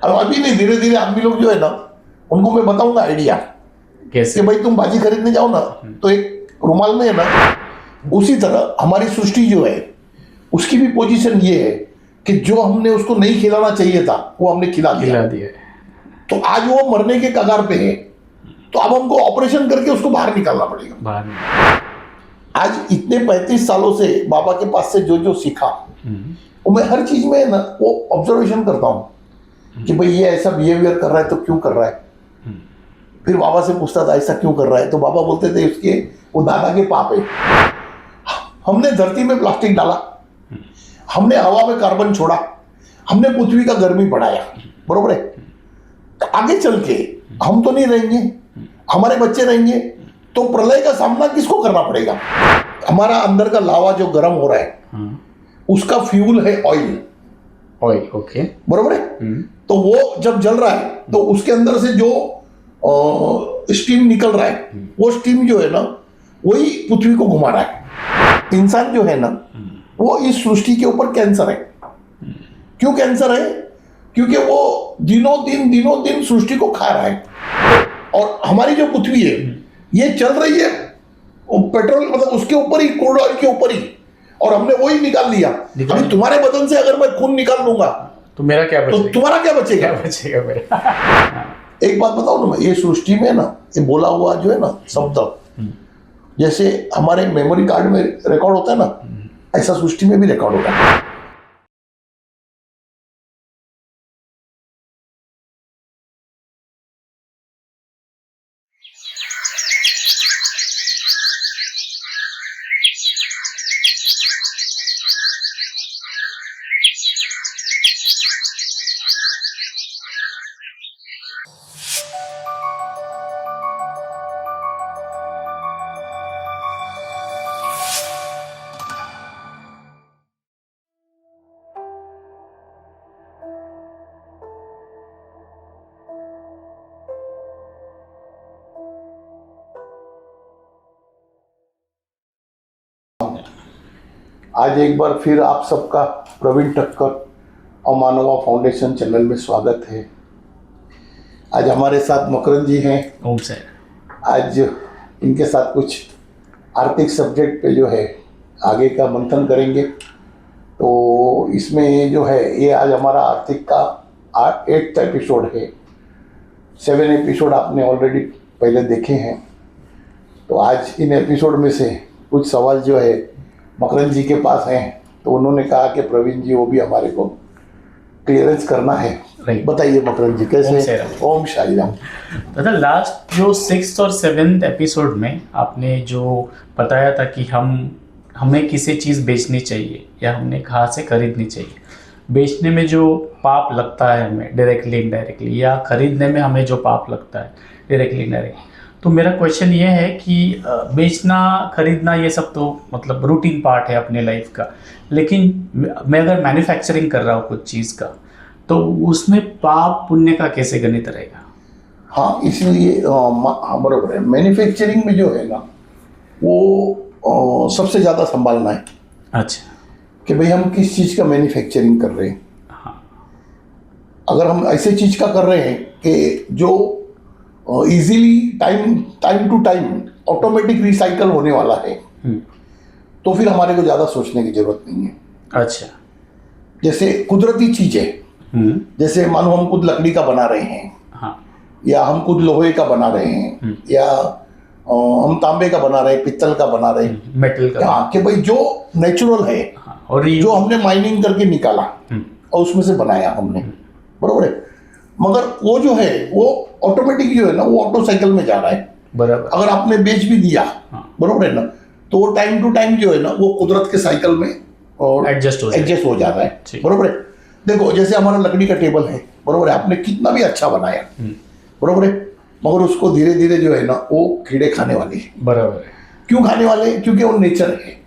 अब अभी नहीं, धीरे धीरे आदमी लोग जो है ना, उनको मैं बताऊंगा आइडिया कैसे? कि भाई तुम बाजी खरीदने जाओ ना, तो एक रुमाल में है ना, उसी तरह हमारी सृष्टि जो है उसकी भी पोजीशन ये है कि जो हमने उसको नहीं खिलाना चाहिए था वो हमने खिला दिया। तो आज वो मरने के कगार पे है, तो अब हमको ऑपरेशन करके उसको बाहर निकालना पड़ेगा। आज इतने 35 सालों से बाबा के पास से जो जो सीखा, वो मैं हर चीज में ना वो ऑब्जर्वेशन करता हूँ कि भाई ये ऐसा बिहेवियर कर रहा है तो क्यों कर रहा है। फिर बाबा से पूछता था ऐसा क्यों कर रहा है, तो बाबा बोलते थे उसके वो दादा के पाप है। हमने धरती में प्लास्टिक डाला, हमने हवा में कार्बन छोड़ा, हमने पृथ्वी का गर्मी बढ़ाया, बरोबर है। तो आगे चल के हम तो नहीं रहेंगे, हमारे बच्चे रहेंगे, तो प्रलय का सामना किसको करना पड़ेगा। हमारा अंदर का लावा जो गर्म हो रहा है उसका फ्यूल है ऑयल। ओके, बरोबर है। तो वो जब जल रहा है तो उसके अंदर से जो स्टीम निकल रहा है, वो स्टीम जो है ना वही पृथ्वी को घुमा रहा है। इंसान जो है ना वो इस सृष्टि के ऊपर कैंसर है। क्यों कैंसर है? क्योंकि वो दिनों दिन सृष्टि को खा रहा है। और हमारी जो पृथ्वी है ये चल रही है पेट्रोल, मतलब उसके ऊपर ही, क्रूड ऑयल के ऊपर ही, और हमने वही निकाल लिया। अभी तुम्हारे बदन से अगर मैं खून निकाल लूंगा तो मेरा क्या बचेगा? तो तुम्हारा क्या बचेगा? मेरा एक बात बताओ ना, ये सृष्टि में ना ये बोला हुआ जो है ना शब्द, जैसे हमारे मेमोरी कार्ड में रिकॉर्ड होता है ना, ऐसा सृष्टि में भी रिकॉर्ड होता है। आज एक बार फिर आप सबका प्रवीण ठक्कर और मानवा फाउंडेशन चैनल में स्वागत है। आज हमारे साथ मकरंद जी हैं। ओम सर। आज इनके साथ कुछ आर्थिक सब्जेक्ट पे जो है आगे का मंथन करेंगे। तो इसमें जो है ये आज हमारा आर्थिक का 8वां एपिसोड है। 7 एपिसोड आपने ऑलरेडी पहले देखे हैं। तो आज इन एपिसोड में से कुछ सवाल जो है मकरंद जी के पास हैं, तो उन्होंने कहा कि प्रवीण जी वो भी हमारे को क्लियरेंस करना है। बताइए मकरंद जी कैसे? ओम शाई राम। दादा, लास्ट जो 6th और 7th एपिसोड में आपने जो बताया था कि हमें किसी चीज़ बेचनी चाहिए या हमने कहाँ से खरीदनी चाहिए, बेचने में जो पाप लगता है हमें डायरेक्टली इनडायरेक्टली, या खरीदने में हमें जो पाप लगता है डायरेक्टली इनडायरेक्टली। तो मेरा क्वेश्चन ये है कि बेचना खरीदना ये सब तो मतलब रूटीन पार्ट है अपने लाइफ का, लेकिन मैं अगर मैन्युफैक्चरिंग कर रहा हूँ कुछ चीज़ का, तो उसमें पाप पुण्य का कैसे गणित रहेगा? हाँ, इसलिए बराबर है। मैन्युफैक्चरिंग में जो है ना वो सबसे ज़्यादा संभालना है। अच्छा, कि भाई हम किस चीज़ का मैन्युफैक्चरिंग कर रहे हैं। हाँ। अगर हम ऐसे चीज़ का कर रहे हैं कि जो easily time to time automatic recycle होने वाला है, तो फिर हमारे को ज़्यादा सोचने की जरूरत नहीं है। अच्छा, जैसे कुदरती चीज़ें, जैसे मानो हम खुद लकड़ी का बना रहे हैं, हाँ, या हम खुद लोहे का बना रहे हैं, या हम तांबे का बना रहे हैं, पित्तल का बना रहे हैं, मेटल का, हाँ, कि भाई जो नेचुरल है, हाँ, और जो हमने माइनिंग करके निकाला और उसमें से बनाया हमने, बरोबर है। मगर वो जो है वो ऑटोमेटिक जो है ना वो ऑटो साइकिल में जा रहा है। बराबर। अगर आपने बेच भी दिया, बरोबर है ना, तो वो टाइम टू टाइम जो है ना वो कुदरत के साइकिल में और एडजस्ट हो जा रहा है, बरोबर है। देखो जैसे हमारा लकड़ी का टेबल है, बरोबर है, आपने कितना भी अच्छा बनाया, बरोबर है, मगर उसको धीरे धीरे जो है ना वो कीड़े खाने वाले हैं। बराबर है। क्यों खाने वाले? क्योंकि वो नेचर है।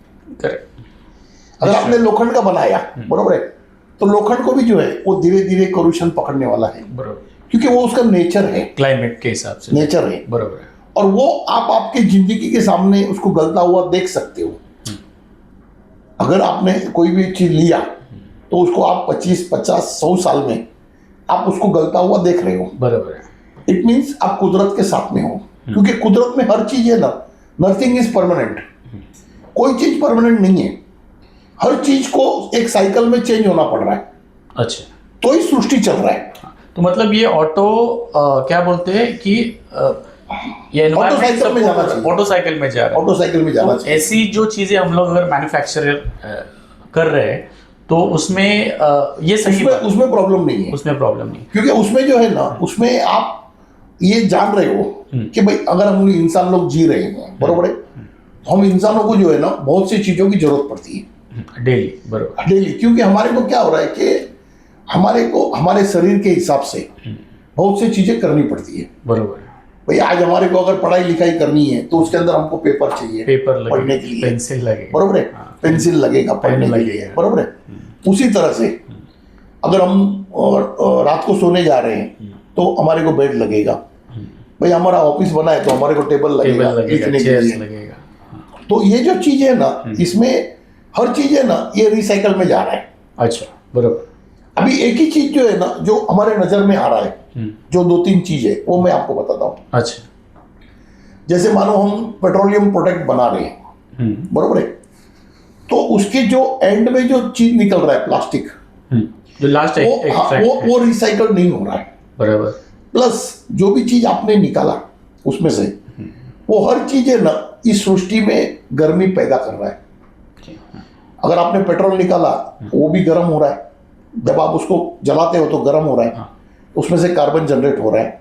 अगर आपने लोखंड का बनाया, बरोबर है, तो लोखंड को भी जो है वो धीरे धीरे करूशन पकड़ने वाला है, बराबर, क्योंकि वो उसका नेचर है, क्लाइमेट के हिसाब से नेचर है, बराबर है। और वो आप आपकी जिंदगी के सामने उसको गलता हुआ देख सकते हो। अगर आपने कोई भी चीज लिया तो उसको आप 25, 50, 100 साल में आप उसको गलता हुआ देख रहे हो, बराबर है। इट मीन्स आप कुदरत के साथ में हो, क्योंकि कुदरत में हर चीज है ना, नथिंग इज परमानेंट, कोई चीज परमानेंट नहीं है, हर चीज को एक साइकिल में चेंज होना पड़ रहा है, अच्छा, तो ही सृष्टि चल रहा है। तो मतलब ये ऑटो क्या बोलते हैं कि ये ऑटोसाइकिल में जाना चाहिए, ऑटोसाइकिल में जा रहा है। ऑटोसाइकिल में जाना तो चाहिए। ऐसी जो चीजें हम लोग अगर मैन्युफैक्चर कर रहे हैं तो उसमें ये सही बात, उसमें प्रॉब्लम नहीं है, उसमें प्रॉब्लम नहीं। क्योंकि उसमें जो है ना, उसमें आप ये जान रहे हो कि भाई अगर हम इंसान लोग जी रहे हैं, बरोबर है, तो हम इंसानों को जो है ना बहुत सी चीजों की जरूरत पड़ती है डेली, बरोबर, डेली, क्योंकि हमारे को क्या हो रहा है कि हमारे को हमारे शरीर के हिसाब से बहुत सी चीजें करनी पड़ती है। बरोबर, भाई आज हमारे को अगर पढ़ाई लिखाई करनी है तो उसके अंदर हमको पेपर चाहिए, पेपर पढ़ने लगेगा, के लिए पेंसिल लगेगा, बरोबर है, पेंसिल लगेगा पढ़ने के लिए, लगेगा। बरोबर है। उसी तरह से अगर हम रात को सोने जा रहे हैं तो हमारे को बेड लगेगा, भाई हमारा ऑफिस बना है तो हमारे को टेबल लगेगा, लिखने के चेयर्स लिए। लगेगा। तो ये जो चीज है ना, इसमें हर चीज है ना, ये रिसाइकल में जा रहा है। अच्छा, बरोबर, अभी एक ही चीज जो है ना, जो हमारे नजर में आ रहा है, जो 2-3 चीज है वो मैं आपको बताता हूँ। अच्छा, जैसे मानो हम पेट्रोलियम प्रोडक्ट बना रहे हैं, बरोबर है, तो उसके जो एंड में जो चीज निकल रहा है प्लास्टिक, जो लास्ट वो रिसाइकल नहीं हो रहा है, बराबर, प्लस जो भी चीज आपने निकाला उसमें से, वो हर चीज है ना इस सृष्टि में गर्मी पैदा कर रहा है। अगर आपने पेट्रोल निकाला वो भी गर्म हो रहा है, जब आप उसको जलाते हो तो गर्म हो रहा है, उसमें से कार्बन जनरेट हो रहा है।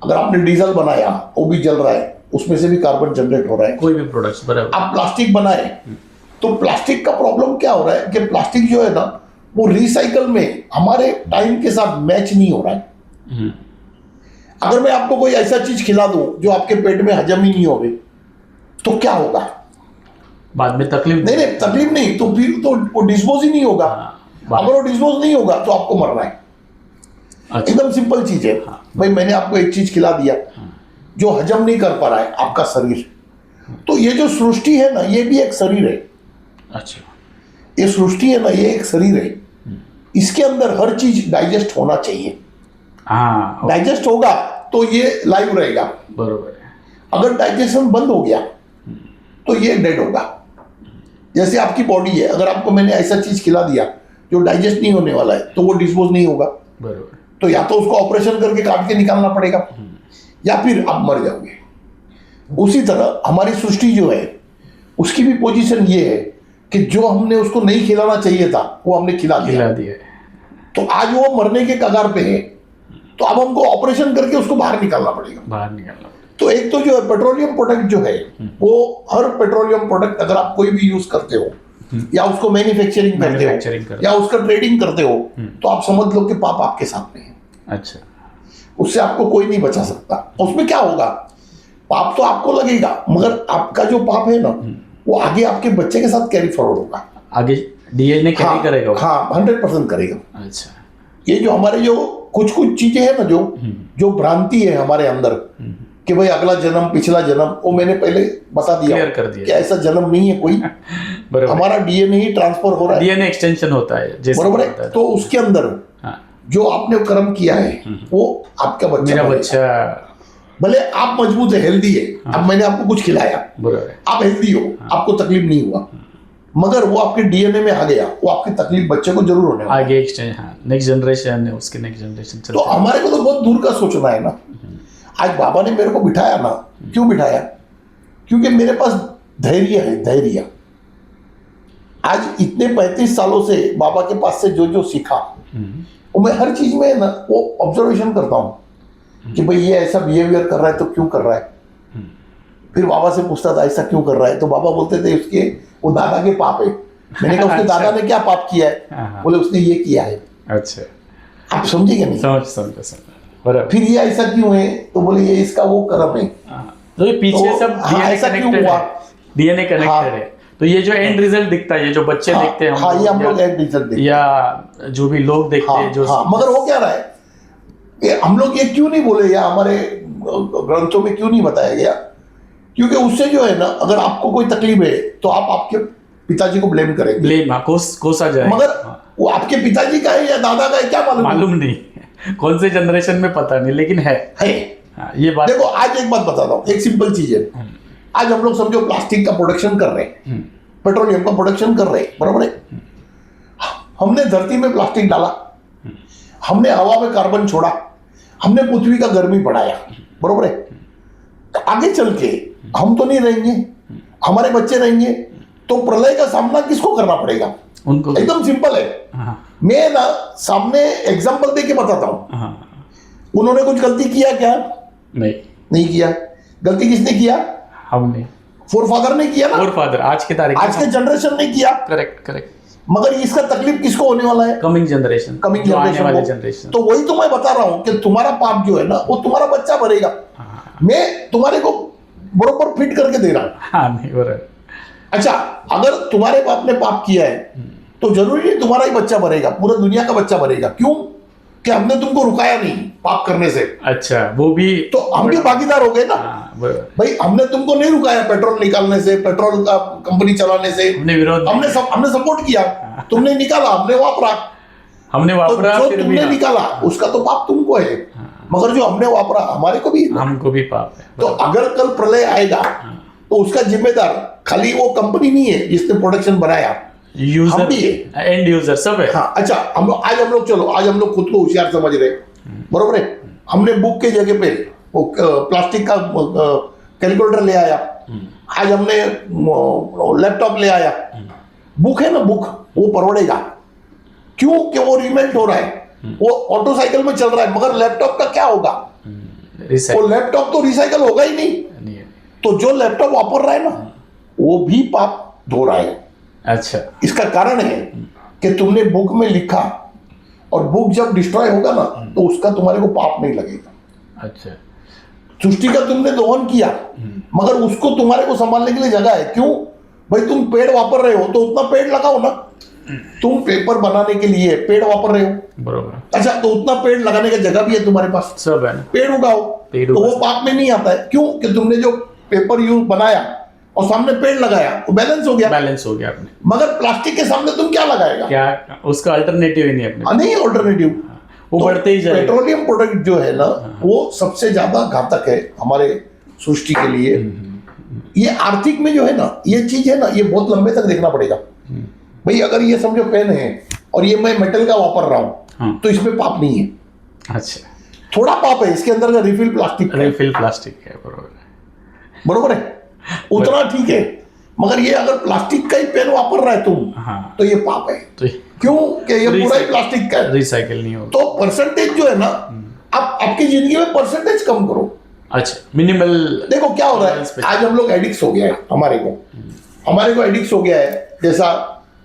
अगर आपने डीजल बनाया वो भी जल रहा है, उसमें से भी कार्बन जनरेट हो रहा है। कोई भी प्रोडक्ट्स, बराबर। आप प्लास्टिक बनाए तो प्लास्टिक का प्रॉब्लम क्या हो रहा है कि प्लास्टिक जो है ना वो रिसाइकल में हमारे टाइम के साथ मैच नहीं हो रहा है। अगर मैं आपको कोई ऐसा चीज खिला दूं जो आपके पेट में हजम ही नहीं होगी तो क्या होगा? बाद में तकलीफ नहीं, तकलीफ नहीं, तो फिर तो वो डिस्पोज ही नहीं होगा। अगर वो डिस्पोज नहीं होगा तो आपको मरना है। अच्छा, एकदम सिंपल चीज है। भाई मैंने आपको एक चीज खिला दिया जो हजम नहीं कर पा रहा है आपका शरीर, तो ये जो सृष्टि है ना ये भी एक शरीर है। अच्छा, ये सृष्टि है ना ये एक शरीर है, इसके अंदर हर चीज डाइजेस्ट होना चाहिए। हाँ, डाइजेस्ट होगा तो ये लाइव रहेगा, बरोबर है। अगर डाइजेशन बंद हो गया तो ये डेड होगा। जैसे आपकी बॉडी है, अगर आपको मैंने ऐसा चीज खिला दिया जो डाइजेस्ट नहीं होने वाला है तो वो डिस्पोज नहीं होगा, बरोबर, तो या तो उसको ऑपरेशन करके काट के निकालना पड़ेगा या फिर आप मर जाओगे। उसी तरह हमारी सृष्टि जो है उसकी भी पोजीशन ये है कि जो हमने उसको नहीं खिलाना चाहिए था वो हमने खिला दिया, तो आज वो मरने के कगार पे है, तो अब हमको ऑपरेशन करके उसको बाहर निकालना पड़ेगा। तो एक तो जो है पेट्रोलियम प्रोडक्ट जो है वो हर पेट्रोलियम प्रोडक्ट अगर आप कोई भी यूज करते हो या उसको मैन्युफैक्चरिंग करते हो या उसका ट्रेडिंग करते हो तो आप समझ लो कि पाप आपके साथ में है। अच्छा, उससे आपको कोई नहीं बचा सकता। उसमें क्या होगा, पाप तो आपको लगेगा मगर आपका जो पाप है ना वो आगे आपके बच्चे के साथ कैरी फॉरवर्ड होगा, आगे डीएनए कैरी करेगा। हाँ, 100% करेगा। अच्छा, ये जो हमारे जो कुछ चीजें हैं ना जो भ्रांति है हमारे अंदर कि भाई अगला जन्म पिछला जन्म, वो मैंने पहले बता दिया, क्लियर कर दिया कि ऐसा जन्म नहीं है कोई। हमारा डीएनए ही ट्रांसफर हो रहा है, डीएनए एक्सटेंशन होता है, जैसे बरोबर है। तो उसके अंदर जो आपने कर्म किया है वो आपका बच्चा, मेरा बच्चा, भले आप मजबूत है, हेल्दी है, अब मैंने आपको कुछ खिलाया, आप हेल्दी हो, आपको तकलीफ नहीं हुआ, मगर वो आपके डीएनए में आ गया, वो आपकी तकलीफ बच्चे को जरूर होने वाली। आगे नेक्स्ट जनरेशन है, उसके नेक्स्ट जनरेशन। तो हमारे को तो बहुत दूर का सोचना है ना। आज बाबा ने मेरे को बिठाया ना, क्यों बिठाया? क्योंकि मेरे पास धैर्य है, धैर्य। आज इतने 35 सालों से बाबा के पास से जो सीखा वो मैं हर चीज में ना वो ऑब्जर्वेशन करता हूँ कि भाई ये ऐसा बिहेवियर कर रहा है तो क्यों कर रहा है। फिर बाबा से पूछता था ऐसा क्यों कर रहा है, तो बाबा बोलते थे उसके वो दादा के पाप है। मैंने कहा उसके दादा ने क्या पाप किया है? बोले उसने ये किया है। अच्छा, आप समझेंगे नहीं? समझ। फिर ये ऐसा क्यों है? तो बोले ये इसका वो कर्म है। तो ये पीछे सब ऐसा क्यों हुआ? डीएनए कनेक्टेड है। तो ये जो एंड रिजल्ट दिखता है, ये जो बच्चे देखते हैं, हाँ, ये हम लोग एंड रिजल्ट देखते हैं, या जो भी लोग देखते हैं, जो मगर वो क्या रहा है कि हम लोग ये क्यों नहीं बोले या हमारे ग्रंथों में क्यों नहीं बताया गया? क्योंकि उससे जो है ना, अगर आपको कोई तकलीफ है तो आप आपके पिताजी को ब्लेम करेंगे, कोसा जाए, मगर वो आपके पिताजी का है या दादा का है क्या मालूम नहीं। कौन से जनरेशन में पता नहीं, लेकिन है। हाँ, ये बात देखो आज एक बात बताता हूँ, एक सिंपल चीज है। आज हम लोग समझो प्लास्टिक का प्रोडक्शन कर रहे हैं, पेट्रोलियम का प्रोडक्शन कर रहे हैं, बराबर है। हमने धरती में प्लास्टिक डाला, हमने हवा में कार्बन छोड़ा, हमने पृथ्वी का गर्मी बढ़ाया, बराबर है। तो आगे चल के हम तो नहीं रहेंगे, हमारे बच्चे रहेंगे, तो प्रलय का सामना किसको करना पड़ेगा? उनको। एकदम सिंपल है। मैं ना सामने एग्जांपल दे के बताता हूं। उन्होंने कुछ गलती किया क्या? नहीं किया। गलती किसने किया? हमने। फोरफादर ने किया ना। फोरफादर आज के तारीख, आज के जनरेशन ने किया। करेक्ट। मगर इसका तकलीफ किसको होने वाला है? Coming generation generation. तो वही तो मैं बता रहा हूं कि तुम्हारा पाप जो है ना, वो तुम्हारा बच्चा भरेगा। मैं तुम्हारे को बरोबर फिट करके दे रहा हूं। हाँ, नहीं बराबर। अच्छा, अगर तुम्हारे बाप ने पाप किया है तो जरूरी नहीं तुम्हारा ही बच्चा भरेगा, पूरा दुनिया का बच्चा भरेगा। क्यों? कि हमने तुमको रुकाया नहीं पाप करने से। अच्छा, वो भी तो हम भी भागीदार हो गए ना। भाई हमने तुमको नहीं रुकाया पेट्रोल निकालने से, पेट्रोल का कंपनी चलाने से। हमने सपोर्ट किया, तुमने निकाला, हमने वापरा। तो जो तुमने निकाला उसका तो पाप तुमको है, मगर जो हमने वापरा हमारे को भी, हमको भी पाप है। तो अगर कल प्रलय आएगा तो उसका जिम्मेदार खाली वो कंपनी नहीं है जिसने प्रोडक्शन बनाया, यूजर भी है, एंड यूजर सब है। हाँ, अच्छा, आज हम लोग खुद को होशियार समझ रहे, बरोबर है। हमने बुक के जगह पे वो प्लास्टिक का कैलकुलेटर ले आया। आज हमने लैपटॉप ले आया। बुक है ना, बुक वो परवड़ेगा। क्यों? कि वो रिमेल्ट हो रहा है, वो ऑटो साइकिल में चल रहा है। मगर लैपटॉप का क्या होगा? वो लैपटॉप तो रिसाइकल होगा ही नहीं। तो जो लैपटॉप वापर रहा है ना, वो भी पाप धो रहा है। अच्छा, इसका कारण है कि तुमने बुक में लिखा, और बुक जब डिस्ट्रॉय होगा ना तो उसका तुम्हारे को पाप नहीं लगेगा। अच्छा, सृष्टि का तुमने दोहन किया, मगर उसको तुम्हारे को संभालने के लिए जगह है। क्यों? भाई तुम पेड़ वापर रहे हो तो उतना पेड़ लगाओ ना। तुम पेपर बनाने के लिए पेड़ वापर रहे हो, बरोबर। अच्छा, तो उतना पेड़ लगाने का जगह भी है तुम्हारे पास, सब है ना। पेड़ उगाओ, तो वो पाप में नहीं आता है। क्यों? कि तुमने जो पेपर यूज बनाया और सामने पेड़ लगाया, वो बैलेंस हो गया आपने। मगर प्लास्टिक के सामने तुम क्या लगाएगा? क्या उसका अल्टरनेटिव ही नहीं अपने? नहीं अल्टरनेटिव, वो बढ़ते ही जाएगा। पेट्रोलियम प्रोडक्ट जो है ना, वो सबसे ज्यादा घातक है हमारे सृष्टि के लिए। ये आर्थिक में जो है ना, ये चीज है ना, ये बहुत लंबे तक देखना पड़ेगा। भाई अगर ये समझो पेन है और ये मैं मेटल का वापर रहा हूँ, तो इसमें पाप नहीं है। अच्छा, थोड़ा पाप है इसके अंदर का रिफिल प्लास्टिक है, बरोबर है, उतना ठीक है। मगर ये अगर प्लास्टिक का ही पेन वापर रहा है तुम, तो ये पाप है। क्यों? कि ये पूरा ही प्लास्टिक का है, रिसाइकिल नहीं होगा। तो परसेंटेज जो है ना, आप आपकी जिंदगी में परसेंटेज कम करो। अच्छा, मिनिमल। देखो क्या हो रहा है, आज हम लोग एडिक्ट हो गया है। हमारे को एडिक्ट हो गया है, जैसा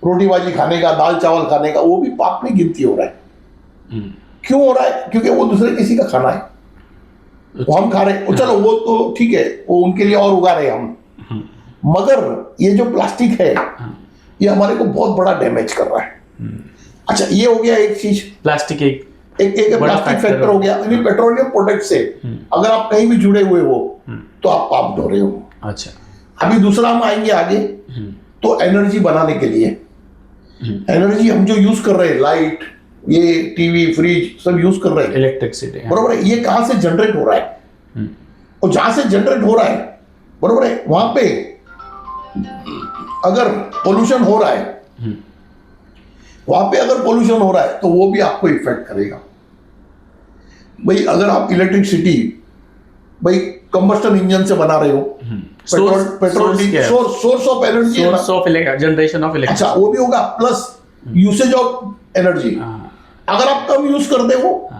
रोटी बाजी खाने का, दाल चावल खाने का, वो भी पाप में गिनती हो रहा है। क्यों हो रहा है? क्योंकि वो दूसरे किसी का खाना है, वो हम खा रहे। चलो वो तो ठीक है, वो उनके लिए और उगा रहे हम। मगर ये जो प्लास्टिक है, ये हमारे को बहुत बड़ा डैमेज कर रहा है। अच्छा, ये हो गया एक चीज, प्लास्टिक एक प्लास्टिक फैक्टर हो गया। यानी पेट्रोलियम प्रोडक्ट से अगर आप कहीं भी जुड़े हुए हो तो आप पाप धो रहे हो। अच्छा, अभी दूसरा हम आएंगे आगे, तो एनर्जी बनाने के लिए, एनर्जी हम जो यूज कर रहे हैं, लाइट, ये टीवी, फ्रिज सब यूज कर रहे हैं, इलेक्ट्रिसिटी, बरोबर है। ये कहां से जनरेट हो रहा है? और जहां से जनरेट हो रहा है, बरोबर है, वहां पे अगर पोल्यूशन हो रहा है, तो वो भी आपको इफेक्ट करेगा। भाई अगर आप इलेक्ट्रिसिटी भाई कंबस्टन इंजन से बना रहे हो, petrol source of energy, generation of electricity, अच्छा, वो भी होगा, प्लस यूसेज ऑफ एनर्जी। अगर आप कम यूज करते हो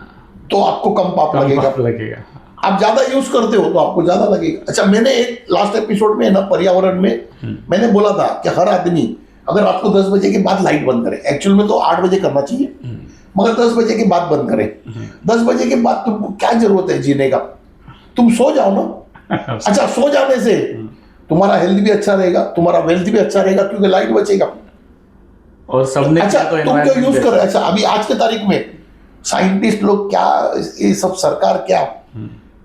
तो आपको कम पाप लगेगा। आप ज्यादा यूज करते हो तो आपको ज्यादा लगेगा। अच्छा, मैंने एक लास्ट एपिसोड में ना, पर्यावरण में मैंने बोला था कि हर आदमी अगर रात को 10 बजे के बाद लाइट बंद करे, एक्चुअल में तो 8 बजे करना चाहिए, मगर 10 बजे के बाद बंद करे। 10 बजे के बाद तुमको क्या जरूरत है जीने का? तुम सो जाओ ना। अच्छा, सो जाने से तुम्हारा हेल्थ भी अच्छा रहेगा, तुम्हारा वेल्थ भी अच्छा रहेगा, क्योंकि लाइट बचेगा। और सबने अच्छा, तुम क्यों यूज कर रहे? अच्छा, अभी आज के तारीख में साइंटिस्ट लोग क्या, ये सब सरकार क्या,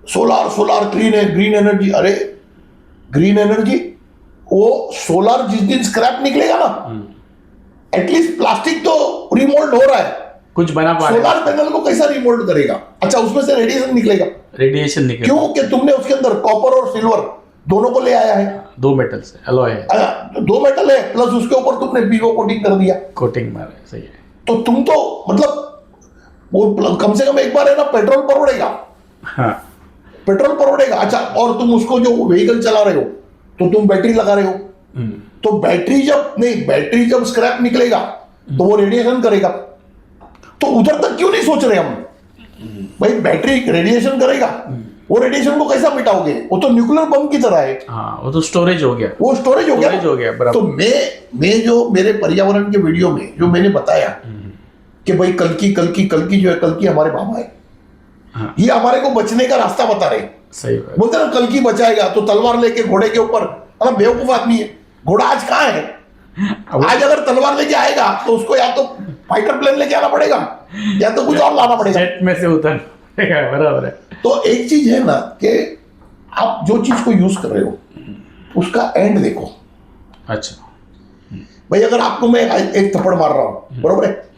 सोलार ग्रीन एनर्जी। अरे ग्रीन एनर्जी, वो सोलार जिस दिन स्क्रैप निकलेगा ना, एटलीस्ट प्लास्टिक तो रिमोल्ड हो रहा है, कुछ बना पा रहे सोलर पैनल को कैसा रिमोल्ड करेगा? अच्छा, उसमें से रेडिएशन निकलेगा। रेडिएशन निकल क्यों? कि तुमने उसके अंदर कॉपर और सिल्वर दोनों को ले आया है। 2 मेटल से अलॉय है, 2 मेटल है, प्लस उसके ऊपर तुमने पीओ कोटिंग कर दिया। कोटिंग मारा है, सही है। तो तुम तो मतलब वो कम से कम एक बार है ना, पेट्रोल परवड़ेगा। हाँ, पेट्रोल परवड़ेगा। अच्छा, और तुम उसको जो व्हीकल चला रहे हो तो तुम बैटरी लगा रहे हो, तो बैटरी जब स्क्रैप निकलेगा तो वो रेडिएशन करेगा। तो उधर तक क्यों नहीं सोच रहे हम? भाई बैटरी रेडिएशन करेगा, वो रेडिएशन को कैसा मिटाओगे? वो तो न्यूक्लियर बम की तरह है। हाँ, वो तो स्टोरेज हो गया, वो स्टोरेज हो गया। बराबर। तो मैं जो मेरे पर्यावरण के वीडियो में जो मैंने बताया कि भाई कल की जो है, कल की हमारे बाबा है, हाँ। ये हमारे को बचने का रास्ता बता रहे। सही बात। बोलते ना कल की बचाएगा तो तलवार लेके घोड़े के ऊपर, मतलब बेवकूफ आदमी है। घोड़ा आज कहाँ है? आज अगर तलवार लेके आएगा तो उसको या तो फाइटर प्लेन लेके आना पड़ेगा या तो कुछ और लाना पड़ेगा, जेट में से उतरना पड़ेगा। बराबर है। तो एक चीज है ना कि आप जो चीज को यूज कर रहे हो उसका एंड देखो। अच्छा, भाई अगर आपको मैं एक थप्पड़ मार रहा हूं, बरोबर है,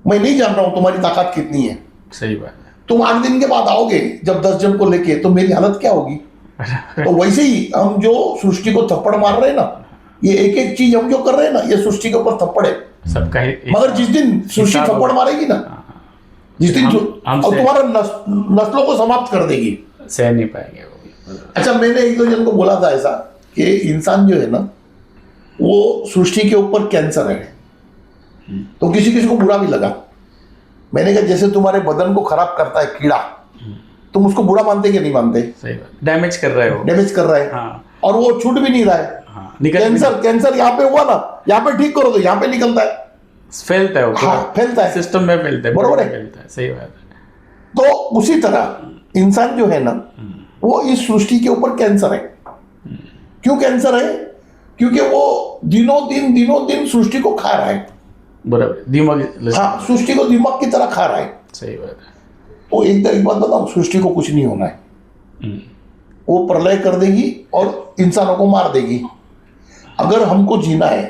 मैं नहीं जान रहा हूं तुम्हारी ताकत कितनी है, सही बात है। तुम 8 दिन के बाद आओगे जब 10 जन को लेके, तो मेरी हालत क्या होगी? तो वैसे ही हम जो सृष्टि को थप्पड़ मार रहे हैं ना, ये एक एक चीज हम जो कर रहे हैं ना, ये सृष्टि के ऊपर थप्पड़ है। सबका मगर जिस दिन सृष्टि थप्पड़ मारेगी ना, जिस दिन और तुम्हारा नस्लों को समाप्त कर देगी, सह नहीं पाएंगे वो। अच्छा, मैंने 1-2 जन को बोला था ऐसा कि इंसान जो है ना, वो सृष्टि के ऊपर कैंसर है। तो किसी को बुरा भी लगा। मैंने कहा जैसे तुम्हारे बदन को खराब करता है कीड़ा, तुम उसको बुरा मानते कि नहीं मानते? सही बात। डैमेज कर रहा है वो, डैमेज कर रहा है। हाँ। और वो छूट भी नहीं रहा है। हाँ, कैंसर यहाँ पे हुआ ना, यहाँ पे ठीक करो तो यहाँ पे निकलता है, फैलता है वो। हाँ, फैलता है, सिस्टम में फैलता है, बरोबर है। फैलता है, सही बात है। तो उसी तरह इंसान जो है ना, वो इस सृष्टि के ऊपर कैंसर है। क्यों कैंसर है? क्योंकि वो दिनों दिन सृष्टि को खा रहा है। बराबर, दिमाग। हाँ, सृष्टि को दिमाग की तरह खा रहा है। सही बात है। तो एक बात बताऊं, सृष्टि को कुछ नहीं होना है। वो प्रलय कर देगी और इंसानों को मार देगी। अगर हमको जीना है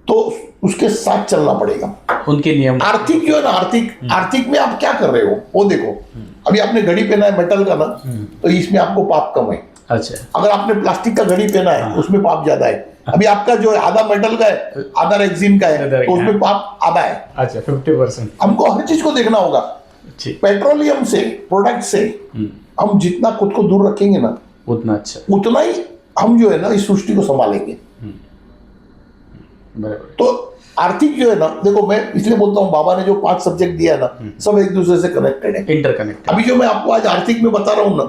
तो उसके साथ चलना पड़ेगा, उनके नियम। आर्थिक जो है ना, आर्थिक में आप क्या कर रहे हो वो देखो। अभी आपने घड़ी पहना है मेटल का ना, तो इसमें आपको पाप कम है। अच्छा, अगर आपने प्लास्टिक का घड़ी पहना है उसमें पाप ज्यादा है। अभी आपका जो है आधा मेटल का है, आधा रेक्सिन का है, तो उसमें पाप आधा है। अच्छा, 50%। हमको हर चीज को देखना होगा। पेट्रोलियम से, प्रोडक्ट से हम जितना खुद को दूर रखेंगे ना, उतना अच्छा, उतना ही हम जो है ना इस सृष्टि को संभालेंगे। बराबर। तो आर्थिक जो है ना, देखो मैं इसलिए बोलता हूँ, बाबा ने जो 5 सब्जेक्ट दिया है ना, सब एक दूसरे से कनेक्टेड है, इंटरकनेक्टेड। अभी जो मैं आपको आज आर्थिक में बता रहा हूँ ना,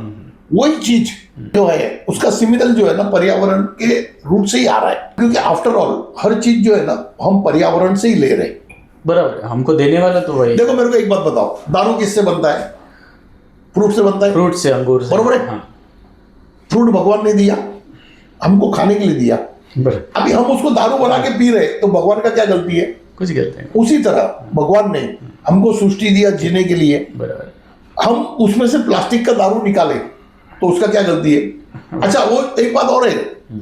वही चीज जो है उसका सिमिलर जो है ना पर्यावरण के रूट से ही आ रहा है। क्योंकि आफ्टर ऑल हर चीज जो है ना हम पर्यावरण से ही ले रहे हैं। बराबर, हमको देने वाला तो वही। देखो मेरे को एक बात बताओ, दारू किससे बनता है? फ्रूट से बनता है। फ्रूट से, अंगूर से। बरोबर है। हाँ। फ्रूट भगवान ने दिया, हमको खाने के लिए दिया। अभी हम उसको दारू बना के पी रहे, तो भगवान का क्या गलती है? कुछ गलती नहीं। उसी तरह भगवान ने हमको सृष्टि दिया जीने के लिए, बराबर। हम उसमें से प्लास्टिक का दारू निकाले तो उसका क्या गलती है? अच्छा, वो एक बात और है,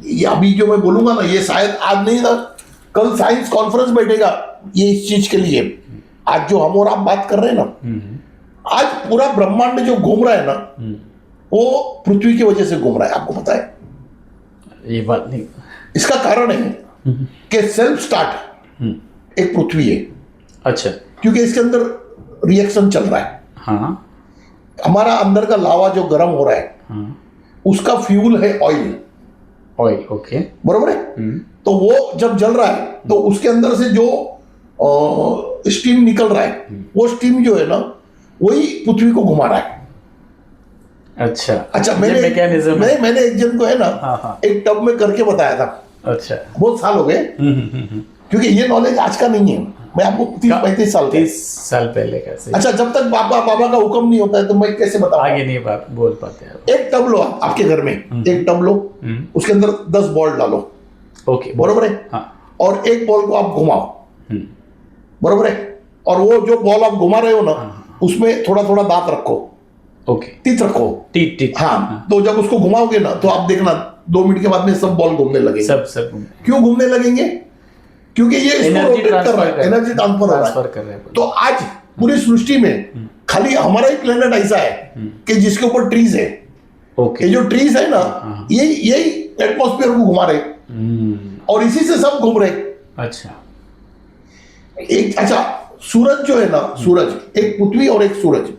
ये अभी जो मैं बोलूंगा ना, ये शायद आज नहीं ना, कल साइंस कॉन्फ्रेंस बैठेगा ये इस चीज के लिए। आज जो हम और आप बात कर रहे हैं ना, आज पूरा ब्रह्मांड जो घूम रहा है ना, वो पृथ्वी की वजह से घूम रहा है। आपको पता है? ये बात नहीं। इसका कारण है कि सेल्फ स्टार्ट एक पृथ्वी है। अच्छा, क्योंकि इसके अंदर रिएक्शन चल रहा है। हाँ, हमारा अंदर का लावा जो गर्म हो रहा है, हाँ, उसका फ्यूल है ऑयल। Oil, okay. बरोबर है। तो वो जब जल रहा है तो उसके अंदर से जो स्टीम निकल रहा है, वो स्टीम जो है ना, वही पृथ्वी को घुमा रहा है। अच्छा, मैंने एक जन को है ना, हाँ। एक टब में करके बताया था। अच्छा, बहुत साल हो गए, क्योंकि ये नॉलेज आज का नहीं है। मैं आपको 30-35 साल 30 साल पहले का। अच्छा, जब तक बाबा का हुक्म नहीं होता है तो मैं कैसे बताऊं? आगे नहीं बात बोल पाते आप। एक टब लो आपके घर में, एक टब लो, उसके अंदर 10 बॉल डालो, ओके, बरोबर है। हाँ। और एक बॉल को आप घुमाओ, बरोबर है। और वो जो बॉल आप घुमा रहे हो ना, उसमें थोड़ा थोड़ा दांत रखो, ओके, टीथ रखो, टीथ। हाँ। तो जब उसको घुमाओगे ना, तो आप देखना 2 मिनट के बाद में सब बॉल घूमने लगेंगे। सब क्यों घूमने लगेंगे? क्योंकि ये इसको Energy रोटेट कर रहा है, transfer एनर्जी ट्रांसफर हो रहा ट्रांसफर है। कर रहे हैं। तो आज पूरी सृष्टि में खाली हमारा ही प्लेनेट ऐसा है कि जिसके ऊपर ट्रीज है। ओके। ये जो ट्रीज है ना, यही एटमॉस्फेयर को घुमा रहे और इसी से सब घूम रहे। अच्छा। एक अच्छा, सूरज जो है ना, सूरज एक पृथ्वी और एक सूरज।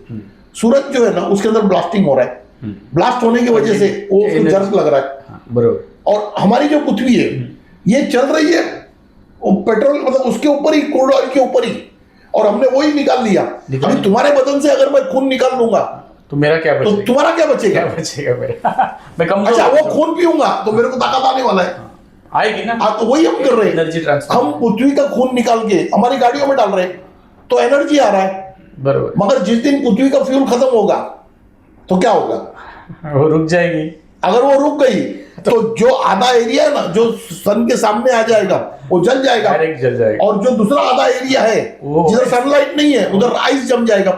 सूरज जो है ना, उसके अंदर ब्लास्टिंग हो रहा है। ब्लास्ट होने की वजह से वो जर्क लग रहा है। बरोबर। और हमारी जो पृथ्वी है ये चल रही है पेट्रोल, मतलब उसके ऊपर ही, क्रूड ऑयल के ऊपर ही, और हमने वही निकाल लिया। अभी तुम्हारे बदन से अगर मैं खून निकाल लूंगा तो मेरा क्या तो बचेगा? तुम्हारा क्या बचेगा? क्या बचेगा मेरा? मैं कमजोर अच्छा, हो वो जाऊंगा। खून पीऊंगा तो मेरे को ताकत आने वाला है। आएगी ना। तो वही हम कर रहे हैं। Energy transfer. हम पृथ्वी का खून निकाल के हमारी गाड़ियों में डाल रहे हैं तो एनर्जी आ रहा है। बरोबर। मगर जिस दिन पृथ्वी का फ्यूल खत्म होगा तो क्या होगा? वो रुक जाएगी। अगर वो रुक गई तो जो आधा एरिया है ना, जो सन के सामने आ जाएगा वो जल जाएगा, डायरेक्ट जल जाएगा। और जो दूसरा आधा एरिया है वो- जिधर सनलाइट नहीं है उधर आइस जम जाएगा।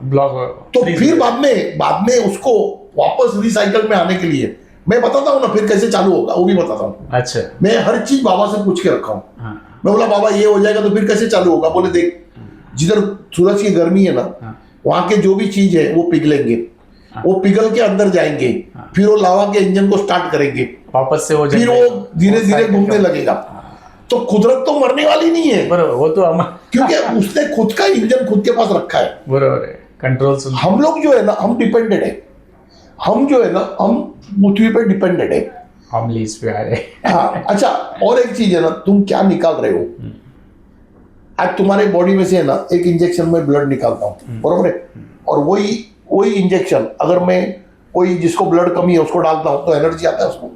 ब्लॉक। तो फिर बाद में उसको वापस रिसाइकल में आने के लिए मैं बताता हूँ ना फिर कैसे चालू होगा, वो भी बताता हूँ। अच्छा। मैं हर चीज बाबा से पूछ के रखा हूँ। हाँ। मैं बोला बाबा ये हो जाएगा तो फिर कैसे चालू होगा? बोले देख, जिधर सूरज की गर्मी है ना, वहां के जो भी चीज है वो पिघलेंगे, वो पिघल के अंदर जाएंगे, फिर वो लावा के इंजन को स्टार्ट करेंगे, वापस से वो फिर वो धीरे धीरे घूमने लगेगा। तो कुदरत तो मरने वाली नहीं है, बरोबर। वो तो हम क्योंकि उसने खुद का इंजन खुद के पास रखा है। बरोबर है। कंट्रोल सुन। हम लोग जो है ना, हम डिपेंडेड है। हम जो है ना, हम पृथ्वी पे डिपेंडेड है। हम लीज पे आ रहे। हाँ, अच्छा, और एक चीज है ना, तुम क्या निकाल रहे हो? आज तुम्हारे बॉडी में से है ना, एक इंजेक्शन में ब्लड निकालता हूँ, बरोबर है, और वही इंजेक्शन अगर मैं कोई जिसको ब्लड कमी है उसको डालता हूँ तो एनर्जी आता है उसको,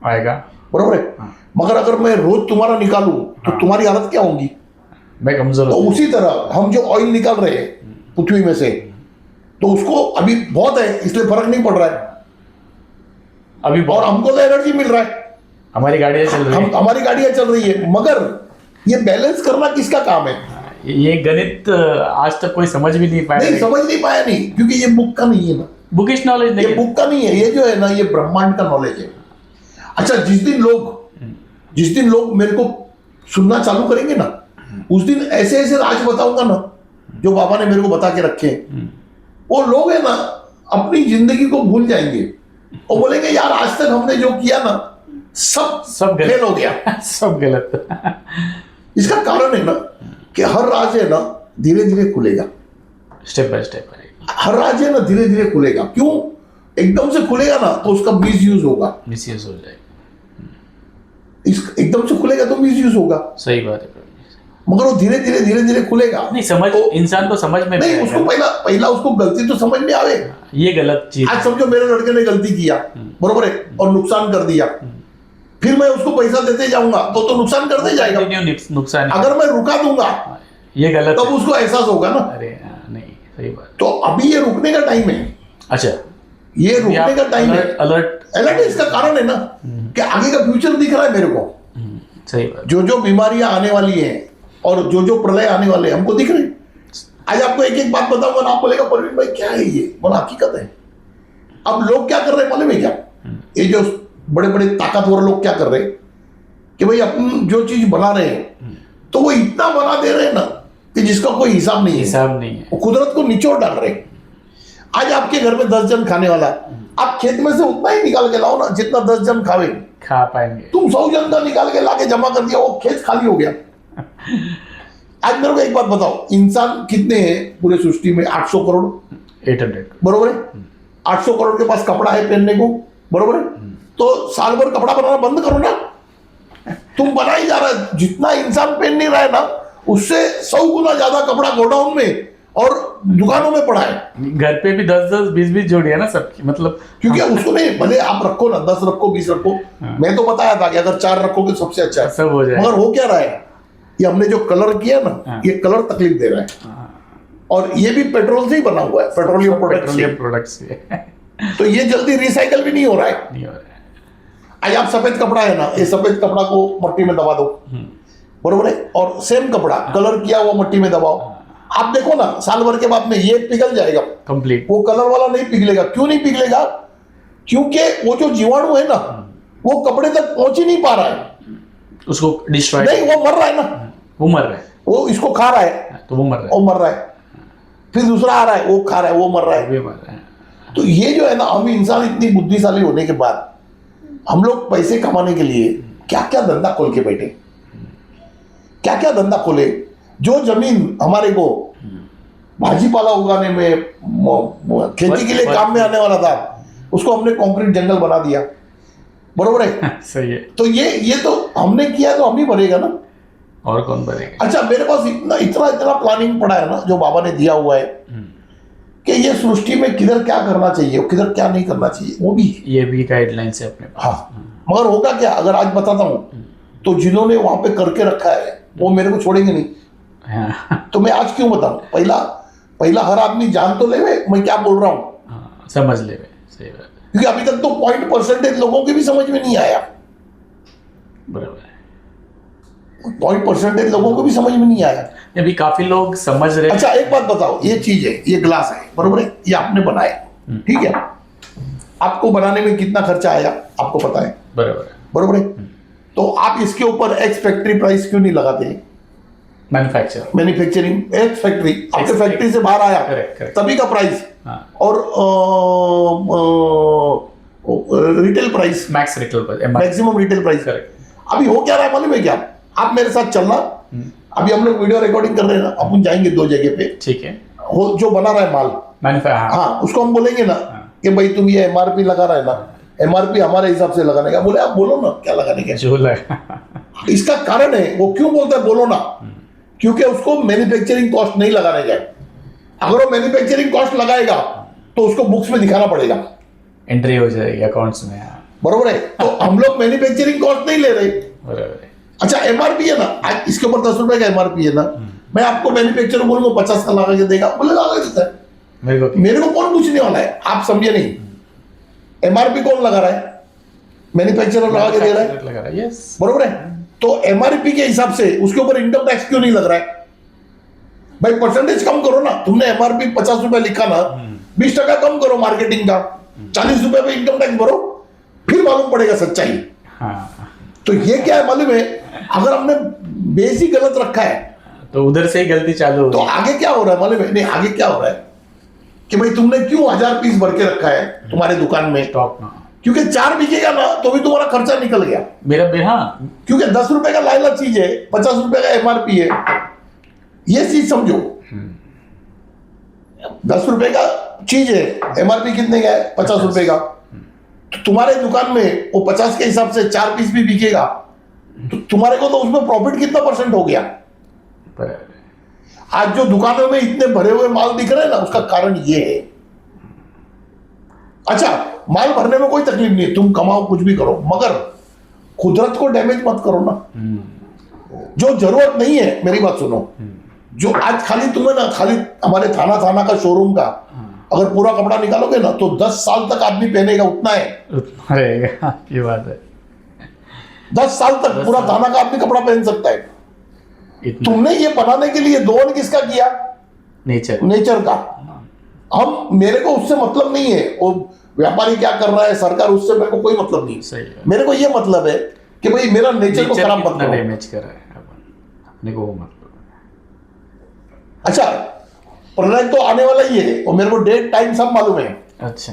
आएगा। बरोबर है। मगर अगर मैं रोज तुम्हारा निकालूं तो तुम्हारी हालत क्या होगी? मैं कमजोर तो हो उसी तरह हम जो ऑयल निकाल रहे हैं पृथ्वी में से, तो उसको अभी बहुत है इसलिए फर्क नहीं पड़ रहा है, अभी और हमको तो एनर्जी मिल रहा है, हमारी गाड़ियां चल रही है। हमारी गाड़ियां चल रही है। मगर ये बैलेंस करना किसका काम है? ये गणित आज तक कोई समझ भी नहीं पाया। नहीं समझ नहीं पाया, नहीं, क्योंकि ये बुक का नहीं है ना, बुकिश नॉलेज ये नहीं। बुक का नहीं है, ये जो है ना, ये ब्रह्मांड का नॉलेज है। अच्छा, जिस दिन लोग मेरे को सुनना चालू करेंगे ना, उस दिन ऐसे ऐसे राज बताऊंगा ना जो बाबा ने मेरे को बता के रखे हैं। वो लोग है ना, अपनी जिंदगी को भूल जाएंगे और बोलेंगे यार आज तक हमने जो किया ना सब फेल हो गया। सब गलत। इसका कारण है ना कि हर राज है ना धीरे धीरे खुलेगा, स्टेप बाय स्टेप हर राज है ना धीरे धीरे खुलेगा। क्यों? एकदम से खुलेगा ना तो उसका मिसयूज होगा, मिसयूज हो जाएगा। एकदम से खुलेगा तो मिसयूज होगा। सही बात है। मगर वो धीरे धीरे खुलेगा। नहीं समझ तो, इंसान को समझ में नहीं, उसको पहला उसको गलती तो समझ में आवे। ये गलत चीज। आज समझो मेरे लड़के ने गलती किया, बरोबर है, और नुकसान कर दिया, फिर मैं उसको पैसा देते जाऊंगा तो नुकसान करते जाएगा। नुकसान। अगर मैं रुका दूंगा ये गलत तब उसको एहसास होगा ना। अरे नहीं, सही बात। तो अभी ये रुकने का टाइम है। अच्छा, ये रुकने का टाइम है। अलर्ट इसका कारण है ना कि आगे का फ्यूचर दिख रहा है मेरे को। सही बात। जो बीमारियां आने वाली हैं और जो प्रलय आने वाले हैं हमको दिख रहे हैं। आज आपको एक एक बात बताऊंगा ना, आप बोलेगा परवीन भाई क्या है ये, बोला हकीकत है। अब लोग क्या कर रहे हैं मालूम है क्या? ये जो बड़े बड़े ताकतवर लोग क्या कर रहे हैं कि भाई अपन जो चीज बना रहे हैं तो वो इतना बना दे रहे हैं ना कि जिसका कोई हिसाब नहीं है। वो कुदरत को निचोड़ डाल रहे हैं। आज आपके घर में 10 जन खाने वाला है, आप खेत में से उतना ही निकाल के लाओ ना जितना 10 जन खा पाएंगे। तुम 100 जन का निकाल के लाके जमा कर दिया, वो खेत खाली हो गया। आज मेरे को एक बात बताओ, इंसान कितने हैं पूरे सृष्टि में? 800 करोड़, 800, बरोबर है। 800 करोड़ के पास कपड़ा है पहनने को, बरोबर है। तो साल भर कपड़ा बनाना बंद करो ना, तुम बना ही जा रहा है। जितना इंसान पहन नहीं रहा है ना, उससे 100 गुना ज्यादा कपड़ा गोडाउन में और दुकानों में पड़ा है। घर पे भी 10-10, 20-20 जोड़ी है ना सबकी, मतलब क्योंकि उसको नहीं, भले आप रखो ना, 10 रखो, 20 रखो, मैं तो बताया था कि अगर 4 रखोगे सबसे अच्छा है, सब हो जाए। मगर हो क्या रहा है, ये हमने जो कलर किया ना, ये कलर तकलीफ दे रहा है। और ये भी पेट्रोल से ही बना हुआ है, पेट्रोलियम प्रोडक्ट से। तो ये जल्दी रिसाइकल भी नहीं हो रहा है। आज आप सफेद कपड़ा है ना, ये सफेद कपड़ा को मट्टी में दबा दो, बरोबर है, और सेम कपड़ा कलर किया हुआ मट्टी में दबाओ, आप देखो ना साल भर के बाद में ये पिघल जाएगा कंप्लीट। वो कलर वाला नहीं पिघलेगा। क्यों नहीं पिघलेगा? क्योंकि वो जो जीवाणु है ना, वो कपड़े तक पहुंच ही नहीं पा रहा है। उसको डिस्ट्रॉय, नहीं वो मर रहा है ना, वो मर रहा है, वो इसको खा रहा है, तो वो मर रहा वो मर रहा है, फिर दूसरा आ रहा है वो खा रहा है, वो मर रहा है, है। वो मर रहा है। तो ये जो है ना, हम इंसान इतनी बुद्धिशाली होने के बाद हम लोग पैसे कमाने के लिए क्या क्या धंधा खोल के बैठे, क्या क्या धंधा खोले। जो जमीन हमारे को भाजीपाला उगाने में, खेती के लिए काम में आने वाला था, उसको हमने कंक्रीट जंगल बना दिया, बरोबर है। सही है। तो ये तो हमने किया, तो हम ही भरेगा ना। और कौन भरेगा? अच्छा, मेरे पास इतना इतना इतना प्लानिंग पड़ा है ना, जो बाबा ने दिया हुआ है कि ये सृष्टि में किधर क्या करना चाहिए और किधर क्या नहीं करना चाहिए, वो भी है। ये भी गाइडलाइंस है अपने पास। हाँ, मगर होगा क्या, अगर आज बताता हूँ तो जिन्होंने वहां पे करके रखा है वो मेरे को छोड़ेंगे नहीं। हाँ, तो मैं आज क्यों बताऊं, पहला हर आदमी जान तो ले मैं क्या बोल रहा हूँ, हाँ, समझ ले भाई, सही बात है, क्योंकि अभी तक तो 0.% लोगों के भी समझ में नहीं आया, बराबर है। 0.% लोगों को भी समझ में नहीं आया। अभी काफी लोग समझ रहे हैं। अच्छा एक बात बताओ, ये चीज है, ये ग्लास है, बरोबर है, ये आपने बनाया, ठीक है, आपको बनाने में कितना खर्चा आया आपको पता है, बराबर है। बरोबर है। तो आप इसके ऊपर एक्स फैक्ट्री प्राइस क्यों नहीं लगाते? मैन्युफैक्चर, मैन्युफैक्चरिंग एक्स फैक्ट्री, आपके फैक्ट्री से बाहर आया Correct. तभी का प्राइस, हाँ, और रिटेल प्राइस, मैक्स रिटेल पर मैक्सिमम रिटेल प्राइस। करेक्ट। अभी हो क्या रहा है मालूम है क्या? आप मेरे साथ चलना, अभी हम लोग वीडियो रिकॉर्डिंग कर रहे हैं ना, अपन जाएंगे 2 जगह पे, ठीक है, वो जो बना रहा है माल, मैन्युफैक्चर, हाँ, हाँ उसको हम बोलेंगे ना कि भाई तुम ये एमआरपी लगा रहा है ना, एमआरपी हमारे हिसाब से लगाने का। बोले आप बोलो ना क्या लगाने का। जो लगा, इसका कारण है, वो क्यों बोलता है बोलो ना, क्योंकि उसको मैन्युफैक्चरिंग कॉस्ट नहीं लगाने का। अगर वो मैन्युफैक्चरिंग कॉस्ट लगाएगा तो उसको बुक्स में दिखाना पड़ेगा, एंट्री हो जाएगी अकाउंट्स में। हाँ, बरोबर है। तो हम लोग मैन्युफैक्चरिंग कॉस्ट नहीं ले रहे। बराबर है। अच्छा एमआरपी है ना, आज इसके ऊपर 10 रुपए का एमआरपी है ना, मैं आपको मैन्युफैक्चरर बोलूंगा 50 का लगा के देगा, बोले लगा देता है, मेरे को कौन पूछने वाला है, आप समझे नहीं। एमआरपी कौन लगा रहा है? मैन्युफैक्चरर लगा के दे रहा है, लगा रहा है, यस, बरोबर है। तो एमआरपी के हिसाब से उसके ऊपर इनकम टैक्स क्यों नहीं लग रहा है? भाई परसेंटेज कम करो ना, तुमने एमआरपी 50 रुपए लिखा ना, 20% कम करो मार्केटिंग का, 40 रुपए पे इनकम टैक्स भरो, फिर मालूम पड़ेगा सच्चाई। हाँ, तो ये क्या है मालूम है, अगर हमने बेस ही गलत रखा है तो उधर से ही गलती चालू तो होगी। आगे क्या हो रहा है मालूम है? नहीं, आगे क्या हो रहा है कि भाई तुमने क्यों 1000 पीस भर के रखा है तुम्हारे दुकान में, स्टॉक ना, क्योंकि 4 बिकेगा ना तो भी तुम्हारा खर्चा निकल गया, मेरा भी, हाँ, क्योंकि 10 रुपए का लाइला चीज है, 50 रुपए का एमआरपी है। ये चीज समझो, 10 रुपए का चीज है, एमआरपी कितने का है? 50 रुपए का। तो तुम्हारे दुकान में वो 50 के हिसाब से 4 पीस भी बिकेगा, तो तुम्हारे को तो उसमें प्रॉफिट कितना % हो गया? बराबर है। आज जो दुकानों में इतने भरे हुए माल दिख रहे हैं ना, उसका कारण ये है। अच्छा, माल भरने में कोई तकलीफ नहीं है, तुम कमाओ कुछ भी करो, मगर कुदरत को डैमेज मत करो ना। जो जरूरत नहीं है, मेरी बात सुनो, जो आज खाली तुम्हें ना, खाली हमारे थाना का शोरूम का अगर पूरा कपड़ा निकालोगे ना तो 10 साल तक आदमी पहनेगा, उतना है, उतना रहेगा, ये बात है। 10 साल तक पूरा थाना का आदमी कपड़ा पहन सकता है। इतना तुमने ये बनाने के लिए दोहन किसका किया? नेचर, नेचर का। हम, मेरे को उससे मतलब नहीं है वो व्यापारी क्या कर रहा है, सरकार, उससे मेरे को कोई मतलब नहीं। सही है। मेरे को ये मतलब है कि भाई मेरा नेचर को खराब मत करो। डैमेज कर रहा है अपने को, वो मतलब। अच्छा, प्रलय तो आने वाला ही है और मेरे को डेट टाइम सब मालूम है। अच्छा,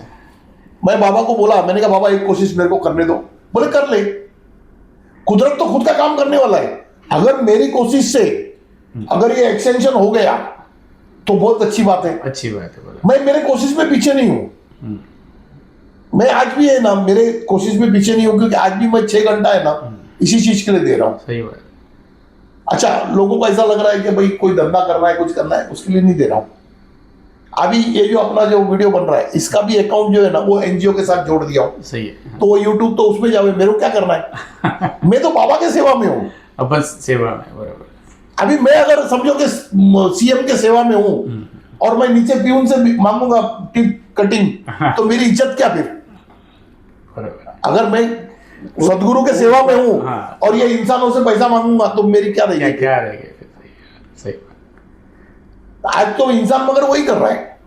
मैं बाबा को बोला, मैंने कहा बाबा एक कोशिश मेरे को करने दो, बोले कर ले, कुदरत तो खुद का काम करने वाला है। अगर मेरी कोशिश से अगर ये एक्सटेंशन हो गया तो बहुत अच्छी बात है, अच्छी बात है, बोला। मैं मेरे कोशिश में पीछे नहीं हूं। मैं आज भी है ना, मेरे कोशिश में पीछे नहीं हूं, क्योंकि आज भी मैं 6 घंटा है ना इसी चीज के लिए दे रहा हूं। सही बात है। अच्छा, लोगों को ऐसा लग रहा है कि भाई कोई धंधा करना है, कुछ करना है, उसके लिए नहीं दे रहा हूं। अभी ये जो अपना जो वीडियो बन रहा है, इसका भी अकाउंट जो है ना वो एनजीओ के साथ जोड़ दिया हूं। सही है। तो वो यूट्यूब तो उसमें जावे, मेरे को क्या करना है? मैं तो बाबा के सेवा में हूँ। अपन सेवा में, बराबर। अभी मैं अगर समझो कि सीएम के सेवा में हूँ और मैं नीचे पीऊन से मांगूंगा टिप कटिंग, तो मेरी इज्जत क्या फिर? बराबर। अगर मैं सदगुरु के सेवा में हूँ हाँ। और ये इंसानों से पैसा मांगूंगा तो मेरी क्या रहेगी? क्या रहेगा फिर? सही बात। आज तो इंसान मगर वही कर रहा है।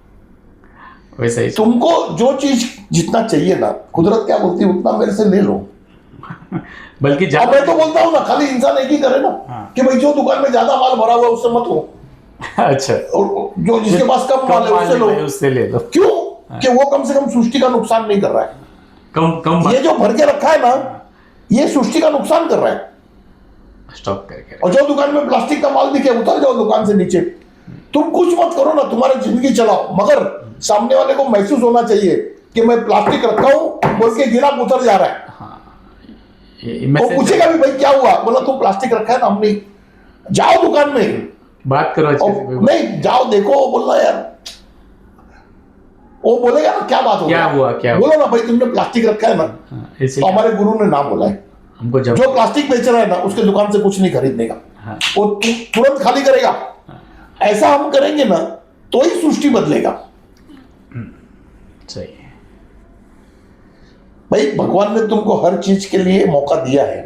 वैसे ही तुमको जो चीज जितना चाहिए ना, कुदरत क्या बोलती है उतना मेरे से ले लो, बल्कि अब मैं तो बोलता हूँ ना, खाली इंसान एक ही करे ना, हाँ। कि भाई जो दुकान में ज्यादा माल भरा हुआ है उससे मत लो, अच्छा, और जो जिसके पास कम माल है उससे लो। उससे ले लो। क्यों? कि वो कम से कम सृष्टि का नुकसान नहीं कर रहा है। कम कम ये जो भर के रखा है ना, ये सृष्टि का नुकसान कर रहा है। स्टॉक करके। और जो दुकान में प्लास्टिक का माल दिखे उतर जाओ दुकान से नीचे, तुम कुछ मत करो ना, तुम्हारी जिंदगी चलाओ, मगर सामने वाले को महसूस होना चाहिए कि मैं प्लास्टिक रखा हूं, बोल के गिरा उतर जा रहा है। वो पूछेगा भी भाई क्या हुआ, बोला तुम प्लास्टिक रखा है ना, हम नहीं। जाओ दुकान में बात करो अच्छे से। नहीं जाओ देखो, बोलना यार, वो बोलेगा ना क्या बात हो क्या हुआ, क्या बोलो ना भाई तुमने प्लास्टिक रखा है ना। इसी तो हमारे गुरु ने नाम बोला है, हमको जब जो प्लास्टिक बेच रहा है ना उसके दुकान से कुछ नहीं खरीदने का, हाँ। वो तुरंत खाली करेगा। ऐसा हम करेंगे ना तो ही सृष्टि बदलेगा। सही है भाई भगवान ने तुमको हर चीज के लिए मौका दिया है।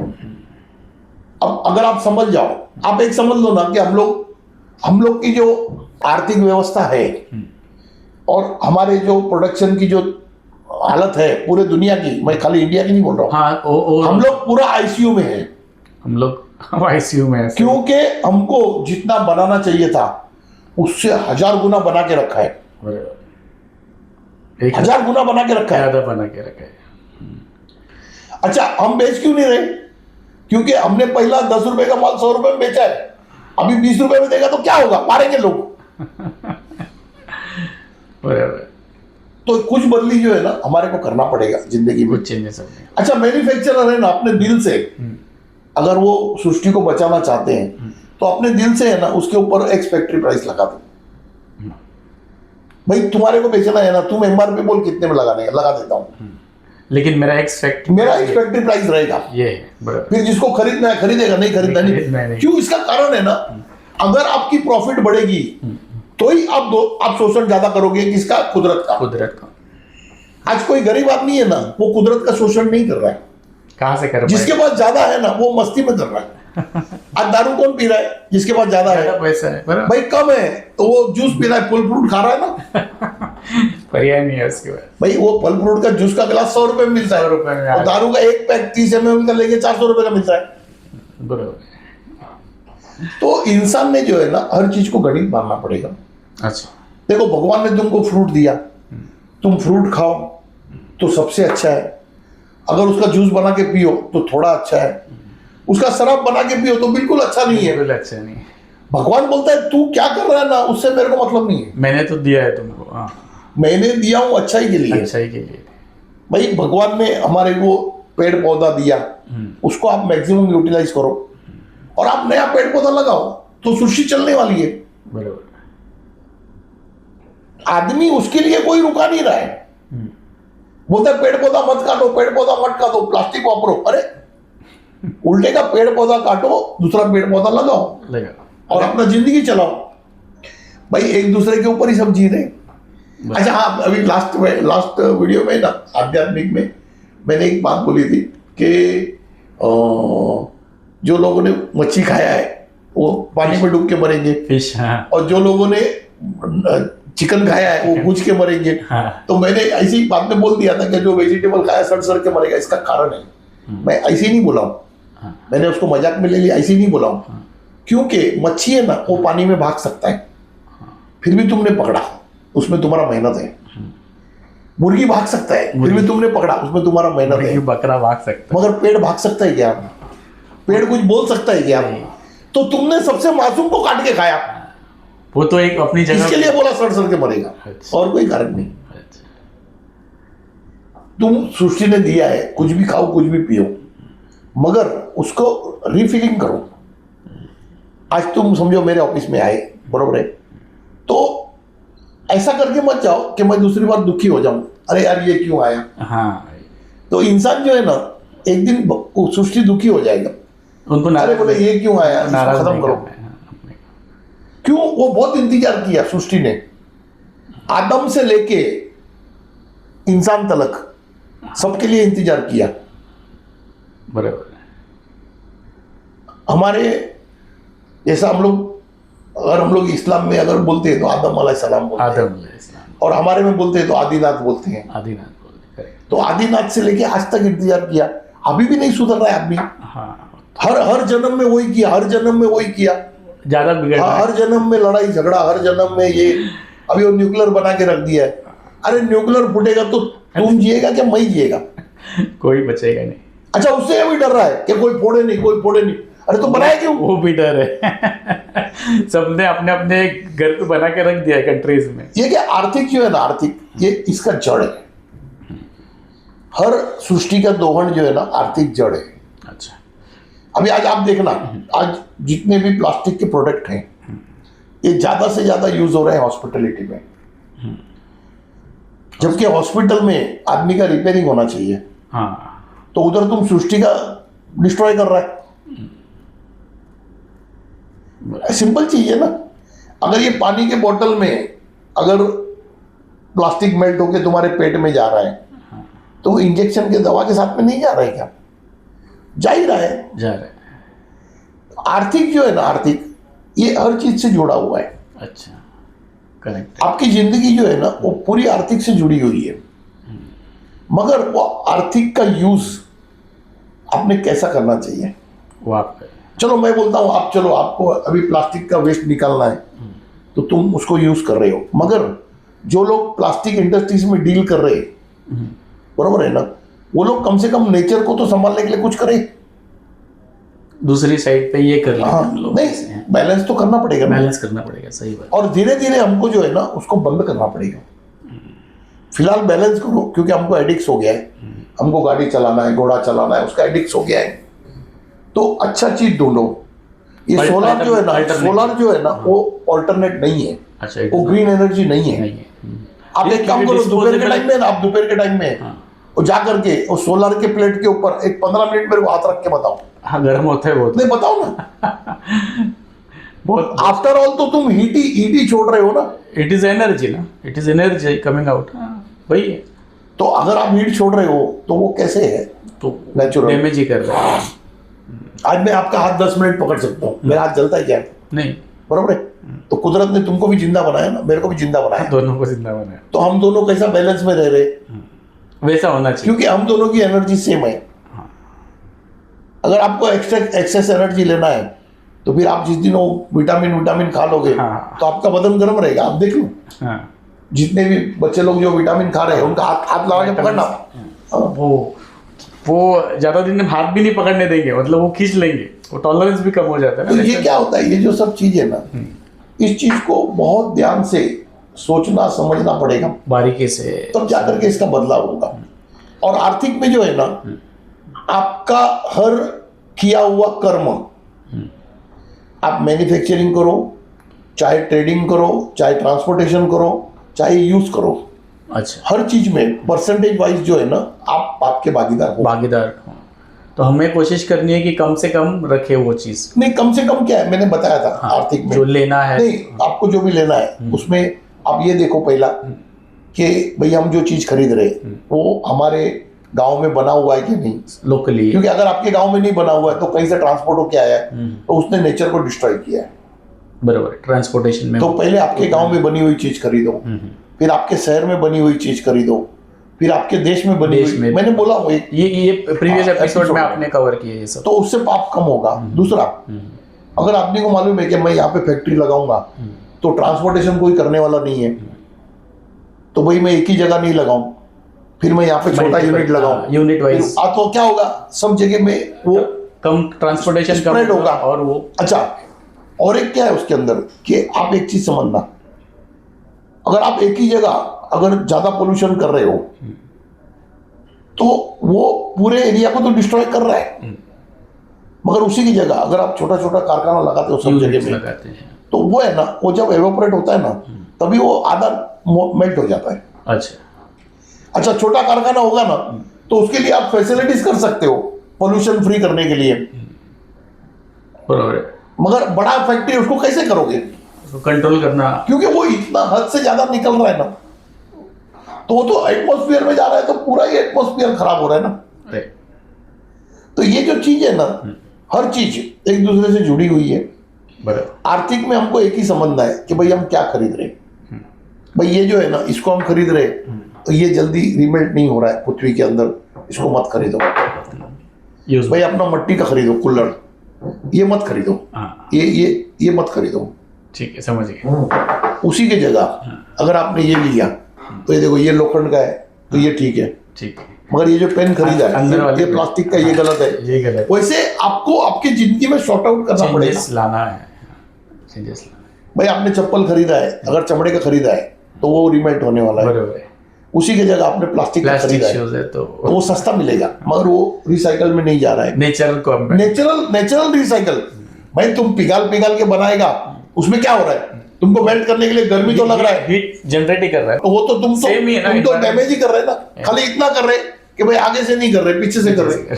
अब अगर आप समझ जाओ, आप एक समझ लो ना कि हम लोग की जो आर्थिक व्यवस्था है और हमारे जो प्रोडक्शन की जो हालत है पूरे दुनिया की, मैं खाली इंडिया की नहीं बोल रहा हूँ, हाँ, हम लोग पूरा आईसीयू में है। हम लोग आईसीयू में है। क्योंकि हमको जितना बनाना चाहिए था उससे 1000 गुना बना के रखा है, 1000 गुना बना के रखा है। ज्यादा बना के रखा है। अच्छा, हम बेच क्यों नहीं रहे? क्योंकि हमने पहला 10 रुपए का माल 100 रुपए में बेचा है, अभी 20 रुपए में देगा तो क्या होगा, मारेंगे लोग। तो कुछ बदली जो है ना हमारे को करना पड़ेगा जिंदगी में। कुछ चेंजेस होंगे। अच्छा, मैन्युफैक्चरर है ना, अपने दिल से अगर वो सृष्टि को बचाना चाहते हैं तो अपने दिल से है ना उसके ऊपर एक्स फैक्ट्री प्राइस लगा दो। भाई तुम्हारे को बेचना है ना, तुम एमआरपी बोल कितने में लगाने लगा देता हूँ, लेकिन मेरा एक्स फैक्ट्री प्राइस रहेगा। ये बराबर। फिर जिसको खरीदना है खरीदेगा, नहीं खरीदना नहीं। क्यों? इसका कारण है ना, अगर आपकी प्रॉफिट बढ़ेगी तो ही आप शोषण ज्यादा करोगे। किसका? कुदरत का। आज कोई गरीब आदमी है ना, वो कुदरत का शोषण नहीं कर रहा है। कहां से कर? जिसके पास ज्यादा है ना वो मस्ती में कर रहा है। आज दारू कौन पी रहा है? जिसके पास ज्यादा है, पैसा है। भाई कम है तो वो जूस पी रहा है, फल फ्रूट खा रहा है ना। पर्याय नहीं है उसके बाद। भाई वो फल फ्रूट का जूस का गिलास 100 रुपए में मिलता है, 100 रुपए में। और दारू का एक पैक 30 ml का लेके 400 रुपए का मिलता है। बराबर। तो इंसान ने जो है ना हर चीज को गणित मानना पड़ेगा। अच्छा, देखो भगवान ने तुमको फ्रूट दिया, तुम फ्रूट खाओ तो सबसे अच्छा है। अगर उसका जूस बना के पियो तो थोड़ा अच्छा है, उसका शराब बना के पियो तो बिल्कुल अच्छा नहीं है। बिल्कुल अच्छा नहीं। भगवान बोलता है तू क्या कर रहा है ना, उससे मेरे को मतलब नहीं है। मैंने तो दिया है तुमको। हाँ, मैंने दिया हूँ अच्छाई के लिए। अच्छाई के लिए। भाई भगवान ने हमारे को पेड़ पौधा दिया, उसको आप मैक्सिमम यूटिलाइज करो और आप नया पेड़ पौधा लगाओ तो सृष्टि चलने वाली है। बराबर। आदमी उसके लिए कोई रुका नहीं रहा है। बोलता है पेड़ पौधा मत काटो, पेड़ पौधा मत काटो, प्लास्टिक वापरो। अरे उल्टे का, पेड़ पौधा काटो, दूसरा पेड़ पौधा लगाओ और अपना जिंदगी चलाओ। भाई एक दूसरे के ऊपर ही सब जी रहे। अच्छा हाँ, अभी लास्ट वीडियो में ना आध्यात्मिक में मैंने एक बात बोली थी कि जो लोगों ने मच्छी खाया है वो पानी में डूब के मरेंगे, फिश। हाँ। और जो लोगों ने चिकन खाया है वो भूज के मरेंगे। हाँ। तो मैंने ऐसी बात में बोल दिया था कि जो वेजिटेबल खाया सड़ के मरेगा। इसका कारण है, मैं ऐसे ही नहीं बोला हूँ, मैंने उसको मजाक में ले लिया, ऐसे ही नहीं बोला हूँ। क्योंकि मच्छी है ना वो पानी में भाग सकता है, फिर भी तुमने पकड़ा, उसमें तुम्हारा मेहनत है। मुर्गी भाग सकता है, फिर भी तुमने पकड़ा, उसमें तुम्हारा मेहनत है। बकरा भाग सकता है, मगर पेड़ भाग सकता है क्या? पेड़ कुछ बोल सकता है क्या? तो तुमने सबसे मासूम को काट के खाया, वो तो एक अपनी जगह इसके लिए बोला सड़ के मरेगा। अच्छा। और कोई कारण नहीं। अच्छा। तुम सृष्टि ने दिया है, कुछ भी खाओ कुछ भी पियो, मगर उसको रिफिलिंग करो। आज तुम समझो मेरे ऑफिस में आए, बरोबर है, तो ऐसा करके मत जाओ कि मैं दूसरी बार दुखी हो जाऊं, अरे यार ये क्यों आया। हाँ, तो इंसान जो है ना एक दिन सृष्टि दुखी हो जाएगा, उनको अरे बोले ये क्यों आया, इसको खत्म करो। क्यों? वो बहुत इंतजार किया सृष्टि ने, आदम से लेके इंसान तलक सबके लिए इंतजार किया। बराबर। हमारे जैसा अगर हम लोग इस्लाम में अगर बोलते हैं तो आदम अलैहिस्सलाम बोलते हैं, आदम अलैहिस्सलाम, और हमारे में बोलते हैं तो आदिनाथ बोलते हैं। आदिनाथ बोलते हैं। तो आदिनाथ से लेके आज तक इंतजार किया, अभी भी नहीं सुधर रहा है आदमी। हाँ, हर जन्म में वही किया, हर जन्म में वही किया, ज्यादा बिगड़ रहा है। हर जन्म में लड़ाई झगड़ा, हर जन्म में ये। अभी वो न्यूक्लियर बना के रख दिया है। अरे न्यूक्लियर फूटेगा तो तुम जिएगा क्या मैं जिएगा? कोई बचेगा नहीं। अच्छा, उससे अभी डर रहा है कि कोई फोड़े नहीं, कोई फोड़े नहीं। अरे तो बनाया क्यों? वो भी डर है। सबने अपने अपने घर पे बना के रख दिया है कंट्रीज में। ये क्या आर्थिक जो है ना, आर्थिक, ये इसका जड़ है। हर सृष्टि का दोहन जो है ना, आर्थिक जड़ है। अच्छा, अभी आज आप देखना, आज जितने भी प्लास्टिक के प्रोडक्ट हैं, ये ज्यादा से ज्यादा यूज हो रहे हैं हॉस्पिटलिटी में, जबकि हॉस्पिटल में आदमी का रिपेयरिंग होना चाहिए। हाँ, तो उधर तुम सृष्टि का डिस्ट्रॉय कर रहा है। सिंपल चीज है ना। अगर ये पानी के बोतल में अगर प्लास्टिक मेल्ट होके तुम्हारे पेट में जा रहा है, तो इंजेक्शन के दवा के साथ में नहीं जा रहा है क्या? जा ही रहा है। जा रहा है। आर्थिक जो है ना, आर्थिक, ये हर चीज से जुड़ा हुआ है। अच्छा, करेक्ट। आपकी जिंदगी जो है ना, वो पूरी आर्थिक से जुड़ी हुई है। मगर वो आर्थिक का यूज आपने कैसा करना चाहिए, वो आप चलो मैं बोलता हूं, आप चलो, आपको अभी प्लास्टिक का वेस्ट निकालना है तो तुम उसको यूज कर रहे हो, मगर जो लोग प्लास्टिक इंडस्ट्रीज में डील कर रहे हैं, बरोबर है ना, वो लोग कम से कम नेचर को तो संभालने के लिए कुछ करें। दूसरी साइड पे ये कर लेते हाँ, हैं हम लोग। नहीं, बैलेंस तो करना पड़ेगा ना। बैलेंस करना पड़ेगा, सही बात। और धीरे धीरे हमको जो है ना, उसको बंद करना पड़ेगा। फिलहाल बैलेंस करो, क्योंकि हमको एडिक्स हो गया है। हमको गाड़ी चलाना है, घोड़ा चलाना है, उसका एडिक्स हो गया है। तो अच्छा चीज ढूंढो। ये सोलर जो है ना, सोलर जो है ना, वो ऑल्टरनेट नहीं है। अच्छा, वो ग्रीन एनर्जी नहीं है। नहीं है। आप एक काम करो, दोपहर के टाइम में ना, आप दोपहर के टाइम में वो जा करके वो सोलर के प्लेट के ऊपर एक 15 मिनट मेरे को हाथ रख के बताओ। हाँ, गर्म होता है बहुत। नहीं, बताओ ना। बहुत। आफ्टर ऑल तो तुम हीट ही छोड़ रहे हो ना। इट इज एनर्जी ना, it is energy coming out. वही है। तो अगर आप हीट छोड़ रहे हो तो वो कैसे है? तो नेचुरल डैमेज ही कर रहा है। आज मैं आपका हाथ 10 मिनट पकड़ सकता हूँ, मेरा हाथ जलता है क्या? नहीं, बरोबर है। तो कुदरत ने तुमको भी जिंदा बनाया ना, मेरे को भी जिंदा बनाया। दोनों को जिंदा बनाया। तो हम दोनों कैसा बैलेंस में रह रहे, वैसा होना चाहिए। क्योंकि हम दोनों की एनर्जी सेम है। अगर आपको एक्सेस एनर्जी लेना है तो फिर आप जिस दिन वो विटामिन खा लोगे, हाँ। तो आपका बदन गर्म रहेगा। आप देख लो, हाँ, जितने भी बच्चे लोग जो विटामिन खा रहे हैं, उनका हाथ लगा के पकड़ना। हाँ। वो ज्यादा दिन हाथ भी नहीं पकड़ने देंगे, मतलब वो खींच लेंगे, वो टॉलरेंस भी कम हो जाता है तो ना। ये क्या होता है, ये जो सब चीज है ना, इस चीज को बहुत ध्यान से सोचना समझना पड़ेगा, बारीकी से। तब जाकर के इसका बदलाव होगा। और आर्थिक में जो है ना, आपका हर किया हुआ कर्म, आप मैन्युफैक्चरिंग करो, चाहे ट्रेडिंग करो, चाहे ट्रांसपोर्टेशन करो, चाहे यूज करो, अच्छा, हर चीज में परसेंटेज वाइज जो है ना, आप आपके भागीदार हो। भागीदार हो। तो हमें कोशिश करनी है कि कम से कम रखे वो चीज। नहीं, कम से कम क्या है, मैंने बताया था। हाँ, आर्थिक में जो लेना है, नहीं, आपको जो भी लेना है उसमें आप ये देखो पहला कि भाई हम जो चीज खरीद रहे वो हमारे गांव में बना हुआ है कि नहीं, लोकली। क्योंकि अगर आपके गांव में नहीं बना हुआ है तो कहीं से ट्रांसपोर्ट होके आया है, तो उसने नेचर को डिस्ट्रॉय किया है। बराबर, ट्रांसपोर्टेशन में। तो पहले आपके गांव में बनी हुई चीज खरीदो, फिर आपके शहर में बनी हुई चीज खरीदो, फिर आपके देश में बनी हुई। मैंने बोला हूँ एक, ये प्रीवियस हाँ, एपिसोड में episode आपने कवर किया ये सब। तो उससे पाप कम होगा। दूसरा, अगर आदमी को मालूम है कि मैं यहाँ पे फैक्ट्री लगाऊंगा तो ट्रांसपोर्टेशन कोई करने वाला नहीं है, तो भाई मैं एक ही जगह नहीं लगाऊं, फिर मैं यहाँ पे छोटा यूनिट लगाऊं, यूनिट वाइज। तो क्या होगा, सब जगह में वो कम ट्रांसपोर्टेशन कम स्प्रेड होगा। और वो अच्छा, और एक क्या है उसके अंदर कि आप एक चीज समझना, अगर आप एक ही जगह अगर ज्यादा पोल्यूशन कर रहे हो तो वो पूरे एरिया को तो डिस्ट्रॉय कर रहा है, मगर उसी की जगह अगर आप छोटा छोटा कारखाना लगाते हो सब जगह में, लगाते हैं। तो वो है ना, वो जब एवोपरेट होता है ना, तभी वो आधा मेल्ट हो जाता है। अच्छा, छोटा कारखाना होगा ना तो उसके लिए आप फैसिलिटीज कर सकते हो पोल्यूशन फ्री करने के लिए, बराबर है। मगर बड़ा फैक्ट्री उसको कैसे करोगे? कंट्रोल करना, क्योंकि वो इतना हद से ज्यादा निकल रहा है ना, तो वो तो एटमॉस्फेयर में जा रहा है, तो पूरा ही एटमॉस्फेयर खराब हो रहा है ना। तो ये जो चीज है ना, हर चीज एक दूसरे से जुड़ी हुई है। आर्थिक में हमको एक ही समझना है कि भाई हम क्या खरीद रहे हैं। भाई ये जो है ना, इसको हम खरीद रहे हैं तो ये जल्दी रिमेल्ट नहीं हो रहा है पृथ्वी के अंदर, इसको मत खरीदो। यूज भाई अपना मट्टी का खरीदो कुल्हड़, ये मत खरीदो, हाँ ये मत खरीदो। ठीक है, समझ गए। उसी की जगह अगर आपने ये लिया तो ये देखो ये लोखंड का है तो ये ठीक है, ठीक है, मगर ये जो पेन खरीदा अंदर है वाले ये प्लास्टिक का, ये गलत है। ये गलत, वैसे आपको आपकी जिंदगी में सॉर्ट आउट करना पड़ेगा। चेंजेस लाना है, चेंजेस लाना है। भाई आपने चप्पल खरीदा है, अगर चमड़े का खरीदा है तो वो रिमेल्ट होने वाला है। बरोबर है। उसी की जगह आपने प्लास्टिक का प्लास्टिक खरीदा है शूज है तो तो वो सस्ता मिलेगा, मगर वो रिसाइकल में नहीं जा रहा है। नेचुरल को नेचुरल रिसाइकल। भाई तुम पिघाल के बनाएगा, उसमें क्या हो रहा है? तुमको वेल्ट करने के लिए गर्मी तो लग रहा है, हीट जनरेट ही कर रहा है। तो वो तो तुम Same ही है ना, तो डैमेज ही कर रहे हैं ना। खाली इतना कर रहे कि भाई आगे से नहीं कर रहे, पीछे से कर रहे।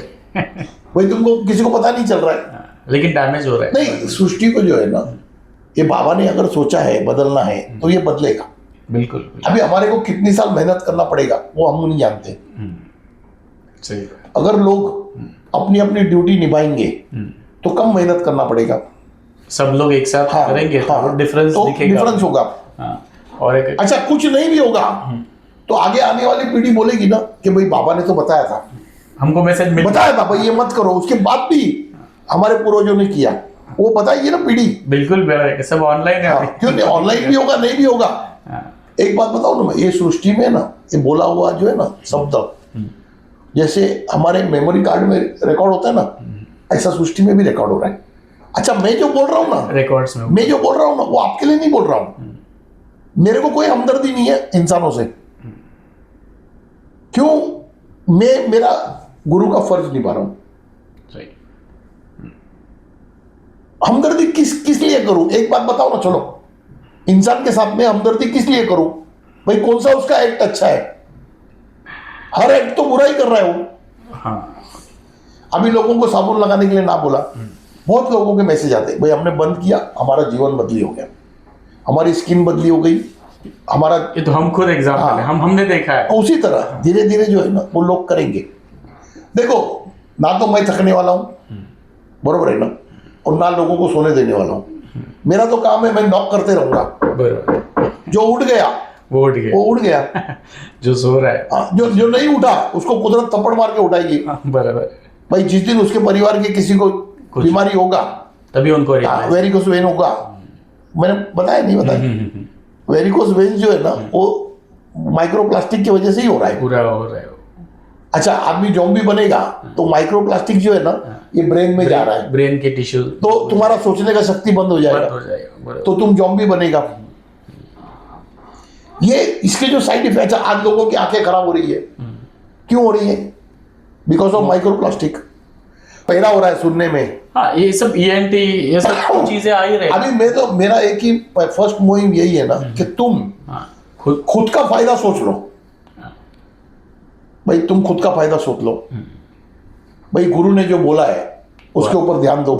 भाई तुमको किसी को पता नहीं चल रहा है, लेकिन डैमेज हो रहा है। नहीं सृष्टि को जो है ना, ये बाबा ने अगर सोचा है बदलना है तो ये बदलेगा। बिल्कुल, अभी हमारे को कितनी साल मेहनत करना पड़ेगा वो हम नहीं जानते। सही बात। अगर लोग अपनी अपनी ड्यूटी निभाएंगे तो कम मेहनत करना पड़ेगा। सब लोग एक साथ करेंगे तो डिफरेंस दिखेगा, डिफरेंस होगा। और एक अच्छा कुछ नहीं भी होगा तो आगे आने वाली पीढ़ी बोलेगी ना कि भाई बाबा ने तो बताया था, हमको मैसेज मिल बताया था भाई ये मत करो, उसके बाद भी हमारे पूर्वजों ने किया, वो बताइए ना पीढ़ी। बिल्कुल सब ऑनलाइन है। क्यों नहीं, ऑनलाइन भी होगा, नहीं भी होगा। एक बात बताओ ना, ये सृष्टि में ना ये बोला हुआ जो है ना शब्द, जैसे हमारे मेमोरी कार्ड में रिकॉर्ड होता है ना, ऐसा सृष्टि में भी रिकॉर्ड हो रहा है। अच्छा मैं जो बोल रहा हूँ ना, रिकॉर्ड्स में मैं जो बोल रहा हूँ ना वो आपके लिए नहीं बोल रहा हूँ। मेरे को कोई हमदर्दी नहीं है इंसानों से। क्यों? मैं मेरा गुरु का फर्ज निभा रहा हूँ। सही। हमदर्दी किस लिए करूं? एक बात बताओ ना, चलो इंसान के साथ में हमदर्दी किस लिए करूं? भाई कौन सा उसका एक्ट अच्छा है? हर एक्ट तो बुरा ही कर रहा है वो। हाँ। अभी लोगों को साबुन लगाने के लिए ना बोला, बहुत लोगों के मैसेज आते, भाई हमने बंद किया, हमारा जीवन बदली हो गया, हमारी स्किन बदली हो गई, हमारा। ये तो हम खुद एग्जाम्पल है, हमने देखा है। उसी तरह धीरे धीरे जो है ना वो लोग करेंगे। देखो ना तो मैं थकने वाला हूं, बरोबर है ना, और ना लोगों को सोने देने वाला हूं। मेरा तो काम है, मैं नॉक करते रहूंगा। बराबर। जो उठ गया वो उठ गया, वो उठ गया। जो सो रहा है, जो नहीं उठा उसको कुदरत थप्पड़ मार के उठाएगी। बराबर। भाई जिस दिन उसके परिवार के किसी को बीमारी होगा, तभी उनको वेरिकोस वेन होगा, मैंने बताया नहीं बताया, वेरिकोस वेन जो है ना वो माइक्रोप्लास्टिक की वजह से ही हो रहा है, पूरा हो रहा है। अच्छा आदमी ज़ॉम्बी बनेगा तो माइक्रोप्लास्टिक जो है ना ये ब्रेन में जा रहा है, ब्रेन के टिश्यू, तो तुम्हारा सोचने का शक्ति बंद हो जाएगा, तो तुम ज़ॉम्बी बनेगा। ये इसके जो साइड इफेक्ट, आज लोगों की आंखें खराब हो रही है, क्यों हो रही है? Because of microplastic. पैदा हो रहा है सुनने में। हाँ, ये सब ENT ये सब चीजें आ ही रही। अभी मैं तो मेरा एक ही फर्स्ट मुहिम यही है ना कि तुम खुद का फायदा सोच लो। भाई तुम खुद का फायदा सोच लो। भाई गुरु ने जो बोला है उसके ऊपर ध्यान दो।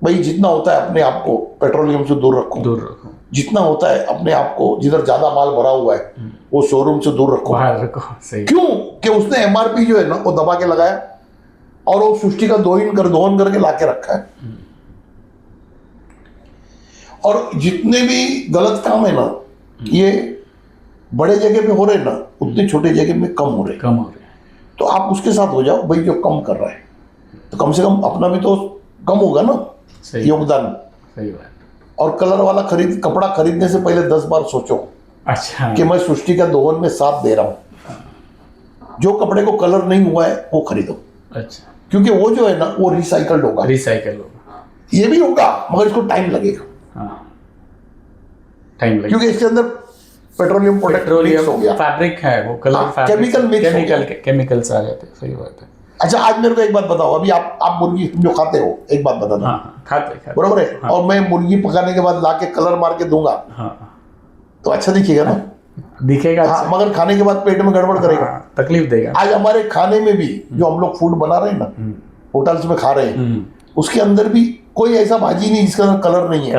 भाई जितना होता है अपने आप को पेट्रोलियम से दूर रखो। जितना होता है अपने आप को, जिधर ज्यादा माल भरा हुआ है वो शोरूम से दूर रखो। बाहर रखो। सही। क्यों? कि उसने MRP जो है ना वो दबा के लगाया और वो सृष्टि का दोहन करके लाके रखा है। और जितने भी गलत काम है ना ये बड़े जगह पे हो रहे हैं ना, उतने छोटे जगह में कम हो रहे हैं। तो आप उसके साथ हो जाओ भाई, जो कम कर रहा है तो कम से कम अपना भी तो कम होगा ना योगदान। सही बात। और कलर वाला कपड़ा खरीदने से पहले 10 बार सोचो अच्छा कि मैं सृष्टि का दोहन में साथ दे रहा हूं। जो कपड़े को कलर नहीं हुआ है वो खरीदो। अच्छा, क्योंकि वो जो है ना वो रिसाइकल्ड होगा। ये भी होगा मगर इसको टाइम लगेगा। टाइम लगेगा क्योंकि इसके अंदर पेट्रोलियम प्रोडक्ट हो गया, फैब्रिक है वो, कलर केमिकल्स आ जाते हैं। सही बात है। अच्छा आज मेरे को एक बात बताओ, अभी आप मुर्गी जो खाते हो, एक बात बता दो। खाते बरोबर है। और मैं मुर्गी पकाने के बाद लाके कलर मार के दूंगा तो अच्छा दिखेगा ना? दिखेगा। मगर खाने के बाद पेट में गड़बड़ करेगा, तकलीफ देगा। आज हमारे खाने में भी जो हम लोग फूड बना रहे हैं ना, होटल्स में खा रहे हैं, उसके अंदर भी कोई ऐसा भाजी नहीं जिसका कलर नहीं है।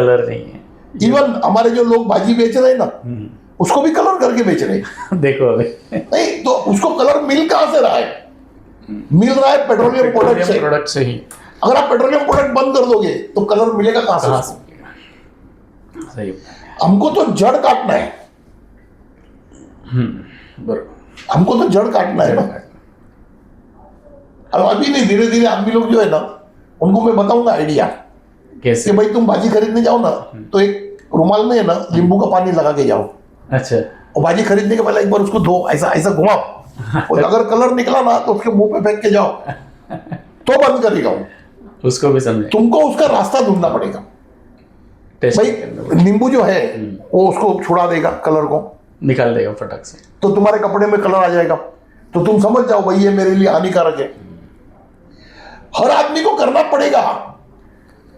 इवन हमारे जो लोग भाजी बेच रहे हैं ना उसको भी कलर करके बेच रहे हैं। देखो नहीं तो उसको कलर मिल कहां से रहा है? मिल रहा है पेट्रोलियम प्रोडक्ट से ही। अगर आप पेट्रोलियम प्रोडक्ट बंद कर दोगे तो कलर मिलेगा कहां से? सही। हमको तो जड़ काटना है। हमको तो जड़ काटना है ना। अब अभी नहीं, धीरे धीरे आप भी लोग जो है ना, उनको मैं बताऊंगा आइडिया कैसे? कि भाई तुम भाजी खरीदने जाओ ना, तो एक रुमाल में है ना नींबू का पानी लगा के जाओ, अच्छा, और भाजी खरीदने के पहले एक बार उसको धो, ऐसा ऐसा घुमाओ, और अगर कलर निकला ना तो उसके मुंह पे फेंक के जाओ, तो बंद करेगा वो। उसको भी समझे, तुमको उसका रास्ता ढूंढना पड़ेगा। टेस्ट भाई नींबू जो है वो उसको छुड़ा देगा, कलर को निकाल देगा फटक से, तो तुम्हारे कपड़े में कलर आ जाएगा, तो तुम समझ जाओ भाई ये मेरे लिए हानिकारक है। हर आदमी को करना पड़ेगा।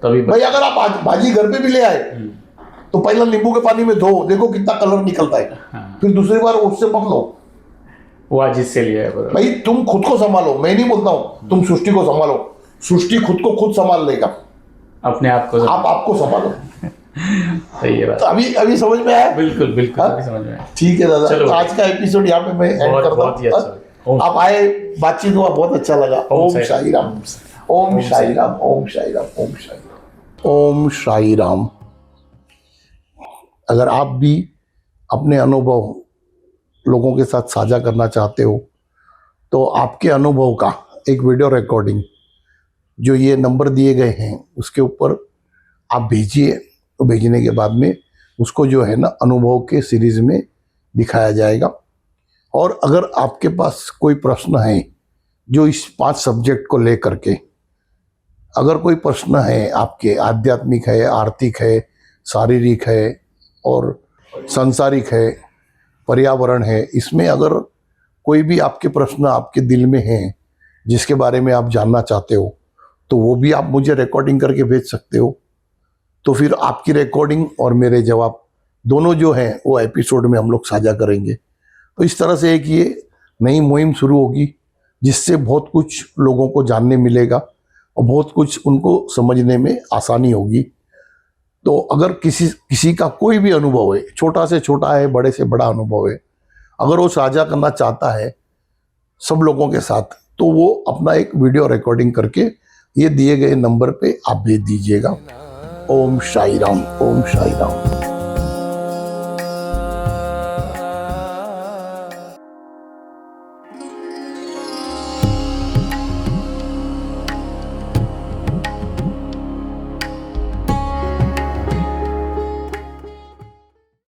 तभी भाई अगर आप भाजी घर पे भी ले आए तो पहला नींबू के पानी में धो, देखो कितना कलर निकलता है, हाँ। फिर दूसरी बार उससे मत लो। वो आज इससे लिया है बराबर। भाई तुम खुद को संभालो, मैं नहीं बोलता हूं तुम सृष्टि को संभालो, सृष्टि खुद को खुद संभाल लेगा, अपने आप को आप आपको संभालो। सही है बात, तो अभी समझ में आया? बिल्कुल बिल्कुल, हाँ? अभी समझ में आया। ठीक है दादा, चलो। तो आज का एपिसोड यहाँ पे मैं एंड बहुत- करता बहुत ही अच्छा हूँ। लगा। आप आए, बातचीत हुआ, बहुत अच्छा लगा। ओम साई राम, ओम साई राम, ओम साई राम, ओम साई राम, ओम साई राम। अगर आप भी अपने अनुभव लोगों के साथ साझा करना चाहते हो तो आपके अनुभव का एक वीडियो रिकॉर्डिंग जो ये नंबर दिए गए हैं उसके ऊपर आप भेजिए, तो भेजने के बाद में उसको जो है ना अनुभव के सीरीज में दिखाया जाएगा। और अगर आपके पास कोई प्रश्न है जो इस 5 सब्जेक्ट को लेकर के, अगर कोई प्रश्न है आपके, आध्यात्मिक है, आर्थिक है, शारीरिक है और सांसारिक है, पर्यावरण है, इसमें अगर कोई भी आपके प्रश्न आपके दिल में हैं जिसके बारे में आप जानना चाहते हो तो वो भी आप मुझे रिकॉर्डिंग करके भेज सकते हो। तो फिर आपकी रिकॉर्डिंग और मेरे जवाब दोनों जो हैं वो एपिसोड में हम लोग साझा करेंगे। तो इस तरह से एक ये नई मुहिम शुरू होगी जिससे बहुत कुछ लोगों को जानने मिलेगा और बहुत कुछ उनको समझने में आसानी होगी। तो अगर किसी का कोई भी अनुभव है, छोटा से छोटा है, बड़े से बड़ा अनुभव है, अगर वो साझा करना चाहता है सब लोगों के साथ, तो वो अपना एक वीडियो रिकॉर्डिंग करके ये दिए गए नंबर पे आप भेज दीजिएगा। ओम साई राम, ओम साई राम।